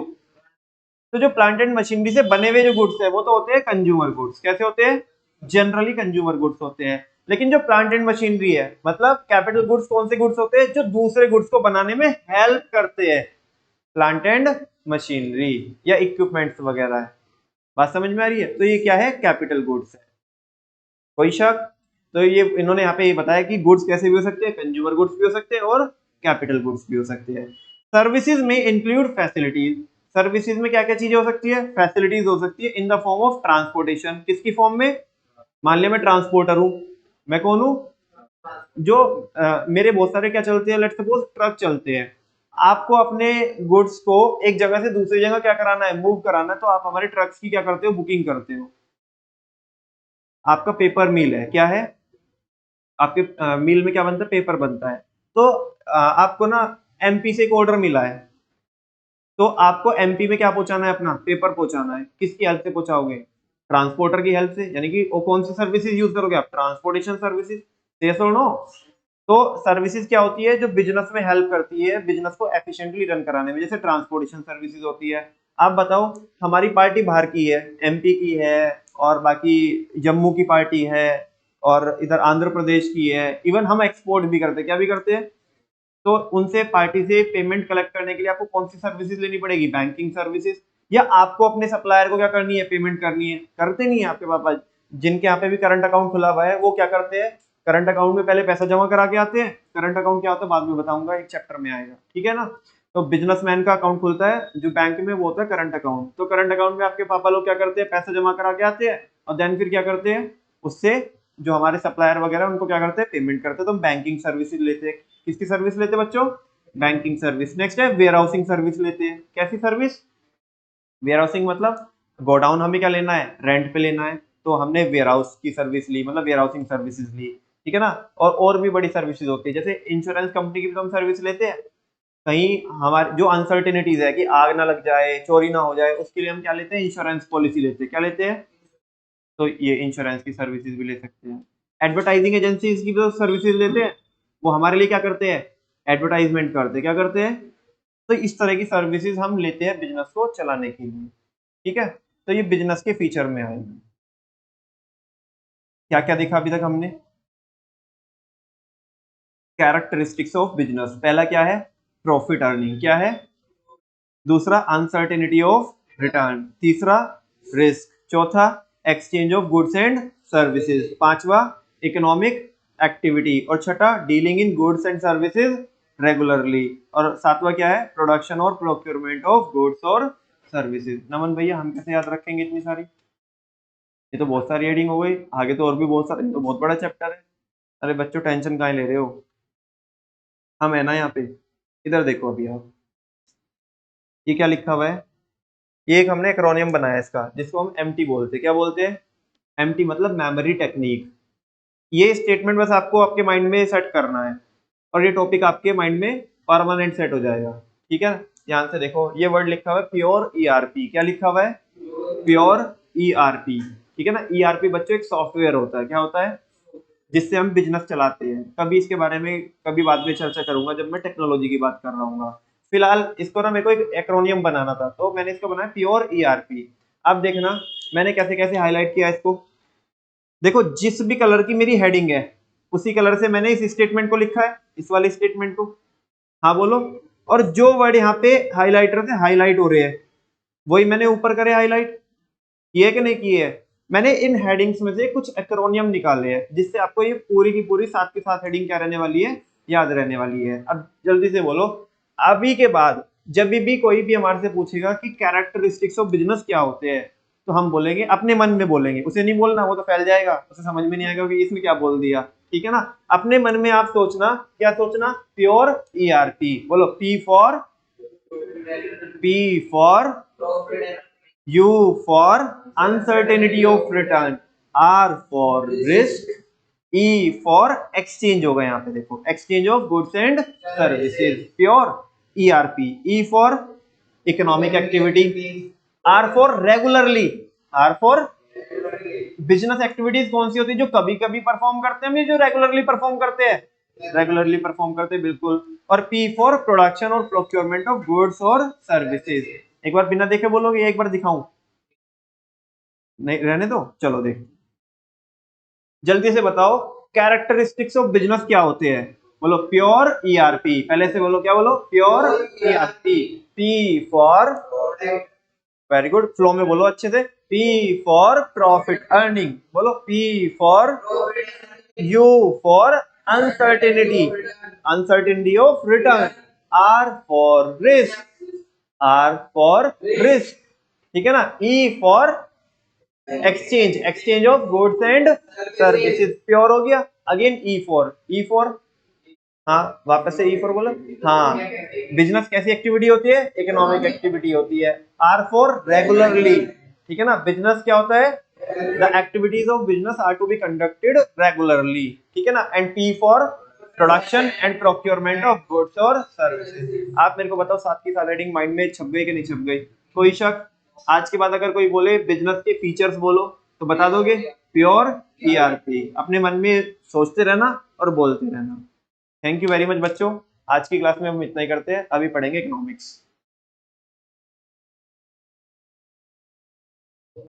तो जो प्लांट एंड मशीनरी से बने हुए जो गुड्स है वो तो होते हैं कंज्यूमर गुड्स। कैसे होते हैं, जनरली कंज्यूमर गुड्स होते हैं। लेकिन जो प्लांट एंड मशीनरी है, मतलब कैपिटल गुड्स कौन से गुड्स होते हैं, जो दूसरे गुड्स को बनाने में हेल्प करते हैं, प्लांट एंड मशीनरी या इक्विपमेंट्स वगैरह है। बात समझ में आ रही है? तो ये क्या है, कैपिटल गुड्स है। कोई शक? तो ये इन्होंने यहाँ पे ये बताया कि गुड्स कैसे भी हो सकते हैं, कंज्यूमर गुड्स भी हो सकते हैं और कैपिटल गुड्स भी हो सकते हैं। सर्विसेज में इंक्लूड फैसिलिटीज। सर्विसेज में क्या क्या चीजें हो सकती है, फैसिलिटीज हो सकती है in the form of transportation. किसकी फॉर्म में, मान लिया मैं ट्रांसपोर्टर हूं, मैं कौन हूं, जो मेरे बहुत सारे क्या चलते हैं, लेट्स सपोज ट्रक चलते हैं। आपको अपने गुड्स को एक जगह से दूसरी जगह क्या कराना है, मूव कराना है, तो आप हमारे ट्रक्स की क्या करते हो, बुकिंग करते हो। आपका पेपर मिल है, क्या है, आपके मिल में क्या बनता है, पेपर बनता है। तो आपको ना एमपी से एक ऑर्डर मिला है, तो आपको एमपी में क्या पहुंचाना है, अपना पेपर पहुंचाना है। किसकी हेल्प से पहुंचाओगे, ट्रांसपोर्टर की हेल्प से, यानी कि वो कौन सी सर्विसेज यूज करोगे आप, ट्रांसपोर्टेशन सर्विसेज। यस और नो? तो सर्विसेज क्या होती है, जो बिजनेस में हेल्प करती है बिजनेस को एफिशिएंटली रन कराने में, जैसे ट्रांसपोर्टेशन सर्विसेज होती है। आप बताओ, हमारी पार्टी बाहर की है, एमपी की है, और बाकी जम्मू की पार्टी है, और इधर आंध्र प्रदेश की है, इवन हम एक्सपोर्ट भी करते हैं, क्या भी करते हैं। तो उनसे पार्टी से पेमेंट कलेक्ट करने के लिए आपको कौन सी सर्विसेज लेनी पड़ेगी, बैंकिंग सर्विसेज। या आपको अपने सप्लायर को क्या करनी है, पेमेंट करनी है, करते नहीं है आपके पापा। जिनके यहाँ पे भी करंट अकाउंट खुला हुआ है, वो क्या करते हैं, करंट अकाउंट में पहले पैसा जमा करा के आते हैं। करंट अकाउंट क्या होता है बाद में बताऊंगा, एक चैप्टर में आएगा, ठीक है ना। तो बिजनेसमैन का अकाउंट खुलता है जो बैंक में, वो होता है करंट अकाउंट। तो करंट अकाउंट में आपके पापा लोग क्या करते हैं, पैसा जमा करा के आते हैं, और देन फिर क्या करते हैं, उससे जो हमारे सप्लायर वगैरह उनको क्या करते हैं, पेमेंट करते हैं। तो हम बैंकिंग सर्विसेज लेते हैं। किसकी सर्विस लेते हैं बच्चों, बैंकिंग सर्विस। नेक्स्ट है वेयर हाउसिंग सर्विस लेते हैं। कैसी सर्विस, वेयर हाउसिंग मतलब गोडाउन हमें क्या लेना है, रेंट पे लेना है, तो हमने वेयर हाउस की सर्विस ली, मतलब वेयर हाउसिंग सर्विसेज ली, ठीक है ना। और भी बड़ी सर्विसेज होती है, जैसे इंश्योरेंस कंपनी की भी तो हम सर्विस लेते हैं। कहीं हमारे जो अनसर्टेनिटीज है कि आग ना लग जाए, चोरी ना हो जाए, उसके लिए हम क्या लेते हैं, इंश्योरेंस पॉलिसी लेते हैं। क्या लेते हैं, तो ये इंश्योरेंस की सर्विसेज भी ले सकते हैं। एडवर्टाइजिंग एजेंसीज की भी तो सर्विसेज लेते हैं, वो हमारे लिए क्या करते हैं, एडवर्टाइजमेंट करते हैं, क्या करते हैं। तो इस तरह की सर्विसेज हम लेते हैं बिजनेस को चलाने के लिए, ठीक है। तो ये बिजनेस के फीचर में आएंगे। क्या क्या देखा अभी तक हमने, कैरेक्टरिस्टिक्स ऑफ बिजनेस। पहला क्या है, प्रॉफिट अर्निंग, क्या है, दूसरा अनसर्टेनिटी ऑफ रिटर्न, तीसरा रिस्क, चौथा exchange of goods and services, पांचवा इकोनॉमिक एक्टिविटी, और छठा dealing in goods and services regularly, और सातवां क्या है, प्रोडक्शन और प्रोक्योरमेंट ऑफ गुड्स और सर्विसेज। नमन भैया हम कैसे याद रखेंगे इतनी सारी, ये तो बहुत सारी हेडिंग हो गई, आगे तो और भी बहुत सारे, तो बहुत बड़ा चैप्टर है। अरे बच्चों टेंशन काहे ले रहे हो, हम है ना यहाँ पे। इधर देखो अभी आप, ये क्या लिखा हुआ है, ये एक हमने एक्रोनियम बनाया है इसका, जिसको हम एमटी बोलते हैं। क्या बोलते हैं, एमटी मतलब मेमोरी टेक्निक। ये स्टेटमेंट बस आपको आपके माइंड में सेट करना है, और ये टॉपिक आपके माइंड में परमानेंट सेट हो जाएगा, ठीक है। ध्यान से देखो, ये वर्ड लिखा हुआ है प्योर ईआरपी। क्या लिखा हुआ है, प्योर ईआरपी, ठीक है ना। ईआरपी बच्चों एक सॉफ्टवेयर होता है, क्या होता है, जिससे हम बिजनेस चलाते हैं। कभी इसके बारे में कभी बाद में चर्चा करूंगा जब मैं टेक्नोलॉजी की बात कर रहा हूँ। फिलहाल इसको ना मेरे को एक एक्रोनियम बनाना था, तो मैंने इसको बनाया प्योर ईआरपी। अब देखना मैंने कैसे कैसे हाईलाइट किया इसको। देखो जिस भी कलर की मेरी हेडिंग है, उसी कलर से मैंने इस स्टेटमेंट को लिखा है, इस वाले स्टेटमेंट को। हाँ बोलो। और जो वर्ड यहाँ पे हाईलाइटर से हाईलाइट हो रहे हैं, वही मैंने ऊपर करे हाईलाइट, किए कि नहीं किए है। मैंने इन हेडिंग्स में से कुछ एक्रोनियम निकाले हैं, जिससे आपको ये पूरी की पूरी साथ के साथ हेडिंग क्या रहने वाली है, याद रहने वाली है। अब जल्दी से बोलो, अभी के बाद जब भी कोई भी हमारे से पूछेगा कि कैरेक्टरिस्टिक्स ऑफ बिजनेस क्या होते हैं, तो हम बोलेंगे, अपने मन में बोलेंगे, उसे नहीं बोलना, वो तो फैल जाएगा, उसे समझ में नहीं आएगा कि इसमें क्या बोल दिया। ठीक है ना। अपने मन में आप सोचना, क्या सोचना, प्योर ईआरपी, बोलो P for U for uncertainty of return, R for risk, E for exchange होगा यहाँ पे, देखो exchange of goods and services, pure ERP, E for economic activity, R for regularly, R for business activities कौन सी होती है जो कभी कभी परफॉर्म करते हैं, जो रेगुलरली परफॉर्म करते हैं, रेगुलरली परफॉर्म करते हैं बिल्कुल, और पी फॉर प्रोडक्शन और प्रोक्योरमेंट ऑफ गुड्स और सर्विसेज। एक बार बिना देखे बोलोगे, एक बार दिखाऊं, नहीं रहने दो, चलो देख जल्दी से बताओ कैरेक्टरिस्टिक्स ऑफ बिजनेस क्या होते हैं, बोलो प्योर ईआरपी, पहले से बोलो, क्या बोलो, pure ERP, P for, very good, flow में बोलो अच्छे से, पी फॉर प्रॉफिट अर्निंग, बोलो P for U for uncertainty, uncertainty of return, R for risk, R for risk, ठीक है ना, E for exchange, exchange of goods and services, pure हो गया, अगेन ई फॉर, हाँ वापस से ई फॉर बोलो, हाँ बिजनेस कैसी एक्टिविटी होती है, इकोनॉमिक एक्टिविटी होती है, आर फॉर रेगुलरली, ठीक है ना, बिजनेस क्या होता है, the activities of business are to be conducted regularly, ठीक है ना, and P for production and procurement of goods और सर्विसेज। आप मेरे को बताओ साथ की साथ हेडिंग माइंड में छप गई कि नहीं छप गई, कोई शक, आज के बाद अगर कोई बोले बिजनेस के फीचर्स बोलो तो बता दोगे, प्योर ईआरपी, अपने मन में सोचते रहना और बोलते रहना। थैंक यू वेरी मच बच्चों, आज की क्लास में हम इतना ही करते हैं, अभी पढ़ेंगे इकोनॉमिक्स।